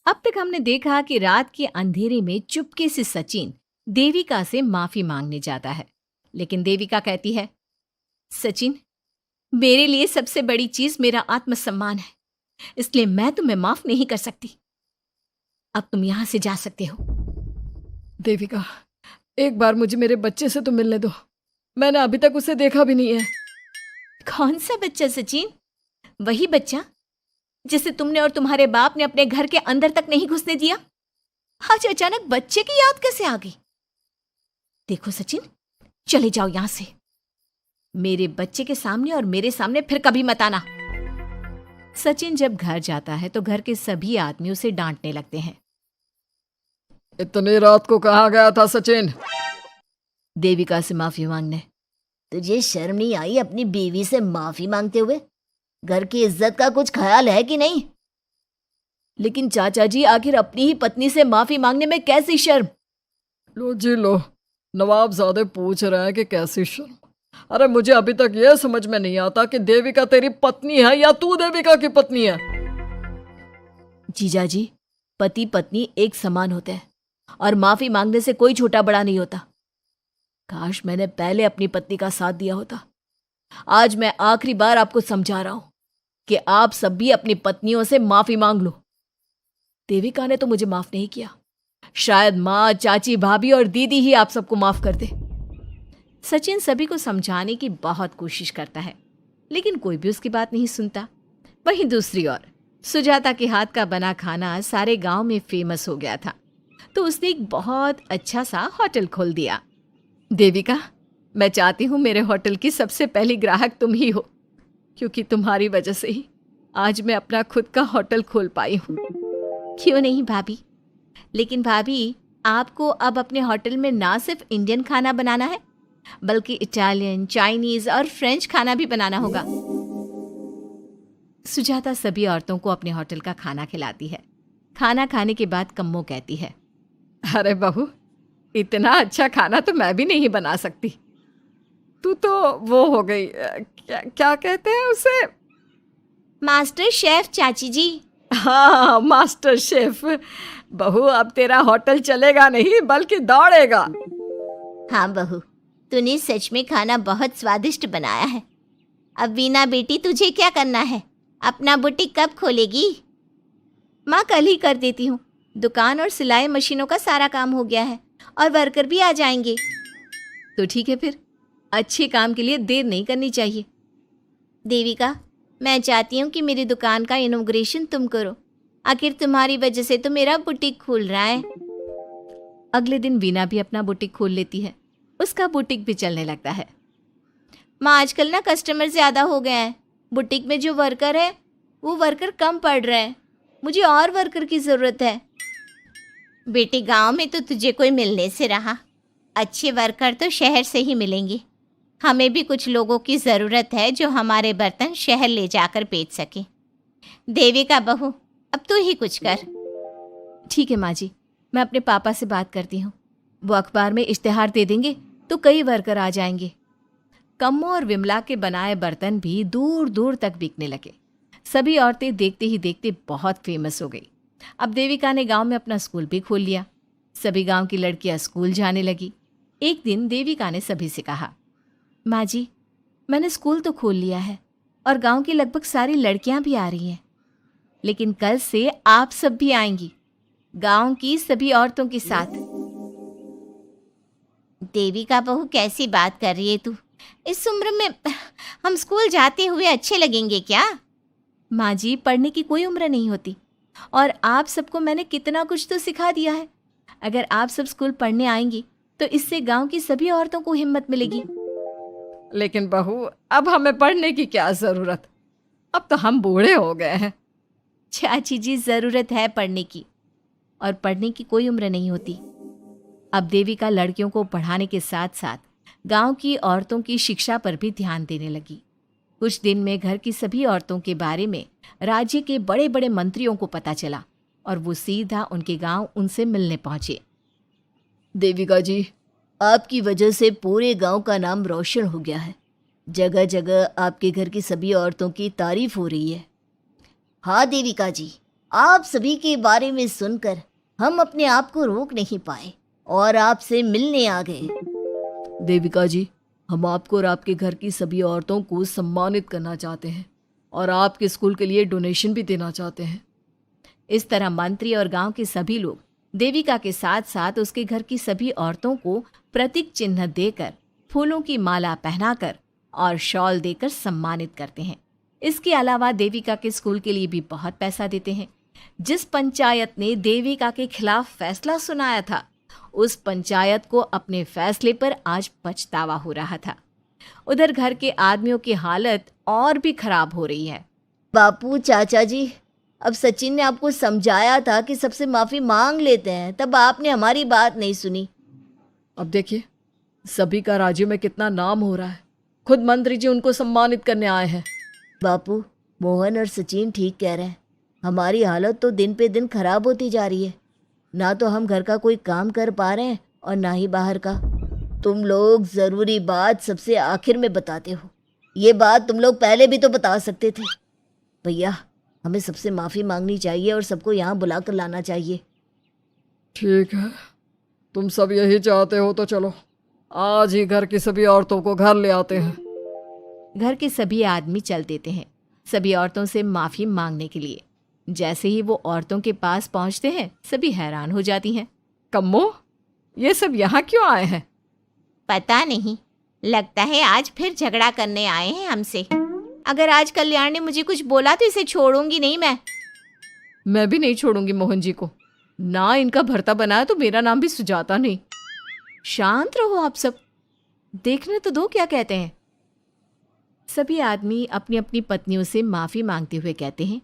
Speaker 1: अब तक हमने देखा कि रात के अंधेरे में चुपके से सचिन देविका से माफी मांगने जाता है, लेकिन देविका कहती है, सचिन, मेरे लिए सबसे बड़ी चीज मेरा आत्मसम्मान है, इसलिए मैं तुम्हें माफ नहीं कर सकती। अब तुम यहां से जा सकते हो।
Speaker 2: देविका, एक बार मुझे मेरे बच्चे से तो मिलने दो। मैंने अभी तक उसे देखा भी नहीं है।
Speaker 1: कौन सा बच्चा सचिन? वही बच्चा जिसे तुमने और तुम्हारे बाप ने अपने घर के अंदर तक नहीं घुसने दिया। आज अचानक बच्चे की याद कैसे आ गई? देखो सचिन, चले जाओ यहां से। मेरे बच्चे के सामने और मेरे सामने फिर कभी मत आना। सचिन जब घर जाता है तो घर के सभी आदमी उसे डांटने लगते हैं।
Speaker 2: इतनी रात को कहाँ गया था सचिन?
Speaker 1: देविका से माफी मांगने।
Speaker 3: तुझे शर्म नहीं आई अपनी बीवी से माफी मांगते हुए? घर की इज्जत का कुछ ख्याल है कि नहीं?
Speaker 1: लेकिन चाचा जी, आखिर अपनी ही पत्नी से माफी मांगने में कैसी शर्म?
Speaker 2: लो जी लो, नवाबजादे पूछ रहे हैं कि कैसी शर्म। अरे मुझे अभी तक यह समझ में नहीं आता कि देविका तेरी पत्नी है या तू देविका की पत्नी है।
Speaker 1: जीजा जी, पति पत्नी एक समान होते हैं और माफी मांगने से कोई छोटा बड़ा नहीं होता। काश मैंने पहले अपनी पत्नी का साथ दिया होता। आज मैं आखिरी बार आपको समझा रहा हूं कि आप सब भी अपनी पत्नियों से माफी मांग लो। देविका ने तो मुझे माफ नहीं किया, शायद माँ, चाची, भाभी और दीदी ही आप सबको माफ कर दे। सचिन सभी को समझाने की बहुत कोशिश करता है, लेकिन कोई भी उसकी बात नहीं सुनता। वहीं दूसरी ओर सुजाता के हाथ का बना खाना सारे गांव में फेमस हो गया था, तो उसने एक बहुत अच्छा सा होटल खोल दिया। देविका, मैं चाहती हूँ मेरे होटल की सबसे पहली ग्राहक तुम ही हो, क्योंकि तुम्हारी वजह से ही आज मैं अपना खुद का होटल खोल पाई हूँ।
Speaker 5: क्यों नहीं भाभी, लेकिन भाभी आपको अब अपने होटल में ना सिर्फ इंडियन खाना बनाना है, बल्कि इटालियन, चाइनीज और फ्रेंच खाना भी बनाना होगा।
Speaker 1: सुजाता सभी औरतों को अपने होटल का खाना खिलाती है। खाना खाने के बाद कम्मो कहती है,
Speaker 4: अरे बहू, इतना अच्छा खाना तो मैं भी नहीं बना सकती। तू तो वो हो गई, क्या कहते हैं उसे?
Speaker 5: मास्टर शेफ चाची जी।
Speaker 4: हाँ, मास्टर शेफ। बहू, अब तेरा होटल चलेगा नहीं बल्कि दौड़ेगा।
Speaker 5: हाँ बहू, तूने सच में खाना बहुत स्वादिष्ट बनाया है। अब वीना बेटी, तुझे क्या करना है? अपना बुटीक कब खोलेगी? माँ, कल ही कर देती हूँ। दुकान और सिलाई मशीनों का सारा काम हो गया है और वर्कर भी आ जाएंगे।
Speaker 1: तो ठीक है, फिर अच्छे काम के लिए देर नहीं करनी चाहिए।
Speaker 5: देविका, मैं चाहती हूँ कि मेरी दुकान का इनॉग्रेशन तुम करो। आखिर तुम्हारी वजह से तो मेरा बुटीक खुल रहा है।
Speaker 1: अगले दिन वीना भी अपना बुटीक खोल लेती है। उसका बुटीक भी चलने लगता है।
Speaker 5: माँ, आजकल ना कस्टमर ज़्यादा हो गए हैं। बुटीक में जो वर्कर है वो वर्कर कम पड़ रहे हैं। मुझे और वर्कर की ज़रूरत है। बेटी, गांव में तो तुझे कोई मिलने से रहा। अच्छे वर्कर तो शहर से ही मिलेंगे। हमें भी कुछ लोगों की ज़रूरत है जो हमारे बर्तन शहर ले जाकर बेच सके। देविका बहू, अब तू ही कुछ कर।
Speaker 1: ठीक है माँ जी, मैं अपने पापा से बात करती हूँ। वो अखबार में इश्तिहार दे देंगे तो कई वर्कर आ जाएंगे। कम्मो और विमला के बनाए बर्तन भी दूर दूर तक बिकने लगे। सभी औरतें देखते ही देखते बहुत फेमस हो गई। अब देविका ने गांव में अपना स्कूल भी खोल लिया। सभी गांव की लड़कियां स्कूल जाने लगी। एक दिन देविका ने सभी से कहा, माँ जी, मैंने स्कूल तो खोल लिया है और गांव की लगभग सारी लड़कियां भी आ रही हैं, लेकिन कल से आप सब भी आएंगी, गांव की सभी औरतों के साथ।
Speaker 5: देविका बहू, कैसी बात कर रही है तू? इस उम्र में हम स्कूल जाते हुए अच्छे लगेंगे क्या?
Speaker 1: माँ जी, पढ़ने की कोई उम्र नहीं होती और आप सबको मैंने कितना कुछ तो सिखा दिया है। अगर आप सब स्कूल पढ़ने आएंगी तो इससे गांव की सभी औरतों को हिम्मत मिलेगी।
Speaker 4: लेकिन बहू, अब हमें पढ़ने की क्या ज़रूरत? अब तो हम बूढ़े हो गए हैं।
Speaker 1: चाची जी, ज़रूरत है पढ़ने की, और पढ़ने की कोई उम्र नहीं होती। अब देविका लड़कियों को पढ़ाने के साथ साथ गांव की औरतों की शिक्षा पर भी ध्यान देने लगी। कुछ दिन में घर की सभी औरतों के बारे में राज्य के बड़े बड़े मंत्रियों को पता चला और वो सीधा उनके गांव उनसे मिलने पहुंचे।
Speaker 3: देविका जी, आपकी वजह से पूरे गांव का नाम रोशन हो गया है। जगह जगह आपके घर की सभी औरतों की तारीफ हो रही है। हाँ देविका जी, आप सभी के बारे में सुनकर हम अपने आप को रोक नहीं पाए और आपसे मिलने आ गए।
Speaker 2: देविका जी, हम आपको और आपके घर की सभी औरतों को सम्मानित करना चाहते हैं और आपके स्कूल के लिए डोनेशन भी देना चाहते हैं।
Speaker 1: इस तरह मंत्री और गांव के सभी लोग देविका के साथ साथ उसके घर की सभी औरतों को प्रतीक चिन्ह देकर, फूलों की माला पहनाकर और शॉल देकर सम्मानित करते हैं। इसके अलावा देविका के स्कूल के लिए भी बहुत पैसा देते हैं। जिस पंचायत ने देविका के खिलाफ फैसला सुनाया था, उस पंचायत को अपने फैसले पर आज पछतावा हो रहा था। उधर घर के आदमियों की हालत और भी खराब हो रही है।
Speaker 3: बापू चाचा जी, अब सचिन ने आपको समझाया था कि सबसे माफी मांग लेते हैं, तब आपने हमारी बात नहीं सुनी।
Speaker 2: अब देखिए, सभी का राज्य में कितना नाम हो रहा है, खुद मंत्री जी उनको सम्मानित करने आए हैं।
Speaker 3: बापू, मोहन और सचिन ठीक कह रहे हैं। हमारी हालत तो दिन पे दिन खराब होती जा रही है। ना तो हम घर का कोई काम कर पा रहे हैं और ना ही बाहर का। तुम लोग ज़रूरी बात सबसे आखिर में बताते हो। ये बात तुम लोग पहले भी तो बता सकते थे। भैया, हमें सबसे माफ़ी मांगनी चाहिए और सबको यहाँ बुला कर लाना चाहिए।
Speaker 2: ठीक है, तुम सब यही चाहते हो तो चलो, आज ही घर की सभी औरतों को घर ले आते हैं।
Speaker 1: घर के सभी आदमी चल देते हैं सभी औरतों से माफ़ी मांगने के लिए। जैसे ही वो औरतों के पास पहुंचते हैं, सभी हैरान हो जाती हैं।
Speaker 4: कम्मो, ये सब यहाँ क्यों आए हैं?
Speaker 5: पता नहीं, लगता है आज फिर झगड़ा करने आए हैं हमसे। अगर आज कल्याण ने मुझे कुछ बोला तो इसे छोड़ूंगी नहीं मैं।
Speaker 1: मैं भी नहीं छोड़ूंगी मोहन जी को। ना इनका भरता बनाया तो मेरा नाम भी सुजाता नहीं। शांत रहो आप सब, देखने तो दो क्या कहते हैं। सभी आदमी अपनी अपनी पत्नियों से माफ़ी मांगते हुए कहते हैं,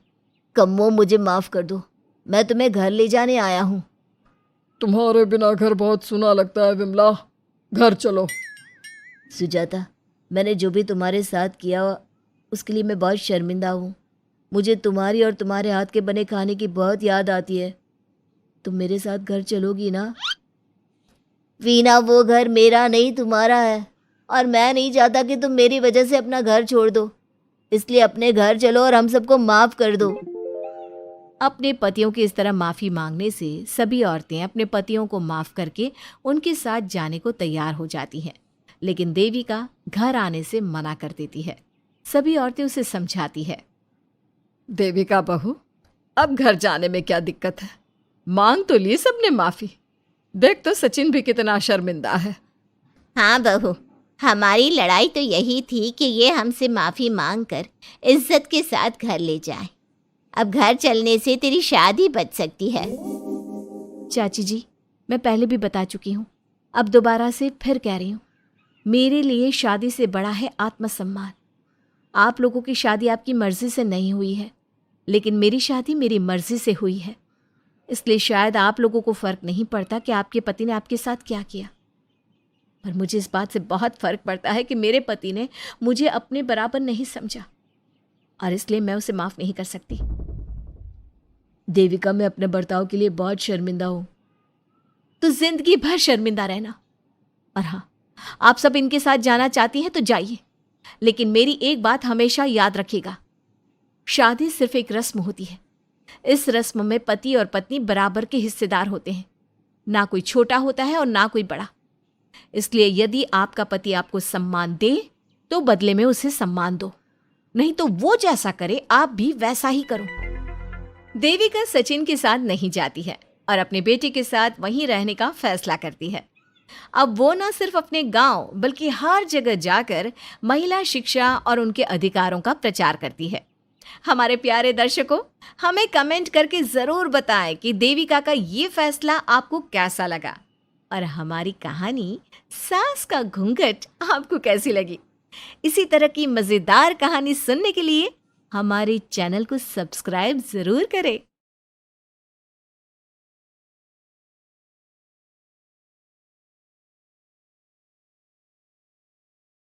Speaker 3: कम्मो, मुझे माफ़ कर दो, मैं तुम्हें घर ले जाने आया हूँ।
Speaker 2: तुम्हारे बिना घर बहुत सुना लगता है विमला, घर चलो।
Speaker 3: सुजाता, मैंने जो भी तुम्हारे साथ किया उसके लिए मैं बहुत शर्मिंदा हूँ। मुझे तुम्हारी और तुम्हारे हाथ के बने खाने की बहुत याद आती है। तुम मेरे साथ घर चलोगी ना? वीना, वो घर मेरा नहीं तुम्हारा है और मैं नहीं चाहता कि तुम मेरी वजह से अपना घर छोड़ दो। इसलिए अपने घर चलो और हम सबको माफ़ कर दो।
Speaker 1: अपने पतियों की इस तरह माफ़ी मांगने से सभी औरतें अपने पतियों को माफ़ करके उनके साथ जाने को तैयार हो जाती हैं। लेकिन देविका घर आने से मना कर देती है। सभी औरतें उसे समझाती है।
Speaker 4: देविका बहू, अब घर जाने में क्या दिक्कत है? मांग तो ली सबने माफ़ी। देख तो सचिन भी कितना शर्मिंदा है।
Speaker 5: हाँ बहू, हमारी लड़ाई तो यही थी कि ये हमसे माफ़ी मांग कर इज्जत के साथ घर ले जाए। अब घर चलने से तेरी शादी बच सकती है।
Speaker 1: चाची जी, मैं पहले भी बता चुकी हूँ, अब दोबारा से फिर कह रही हूँ, मेरे लिए शादी से बड़ा है आत्मसम्मान। आप लोगों की शादी आपकी मर्जी से नहीं हुई है, लेकिन मेरी शादी मेरी मर्जी से हुई है। इसलिए शायद आप लोगों को फ़र्क नहीं पड़ता कि आपके पति ने आपके साथ क्या किया, पर मुझे इस बात से बहुत फ़र्क पड़ता है कि मेरे पति ने मुझे अपने बराबर नहीं समझा और इसलिए मैं उसे माफ़ नहीं कर सकती।
Speaker 3: देविका, मैं अपने बर्ताव के लिए बहुत शर्मिंदा हूँ।
Speaker 1: तो जिंदगी भर शर्मिंदा रहना। और हाँ, आप सब इनके साथ जाना चाहती हैं तो जाइए, लेकिन मेरी एक बात हमेशा याद रखिएगा, शादी सिर्फ एक रस्म होती है। इस रस्म में पति और पत्नी बराबर के हिस्सेदार होते हैं, ना कोई छोटा होता है और ना कोई बड़ा। इसलिए यदि आपका पति आपको सम्मान दे तो बदले में उसे सम्मान दो, नहीं तो वो जैसा करे आप भी वैसा ही करो। देविका सचिन के साथ नहीं जाती है और अपने बेटे के साथ वहीं रहने का फैसला करती है। अब वो न सिर्फ अपने गांव बल्कि हर जगह जाकर महिला शिक्षा और उनके अधिकारों का प्रचार करती है। हमारे प्यारे दर्शकों, हमें कमेंट करके ज़रूर बताएं कि देविका का ये फैसला आपको कैसा लगा और हमारी कहानी सास का घूंघट आपको कैसी लगी। इसी तरह की मज़ेदार कहानी सुनने के लिए हमारे चैनल को सब्सक्राइब ज़रूर करें।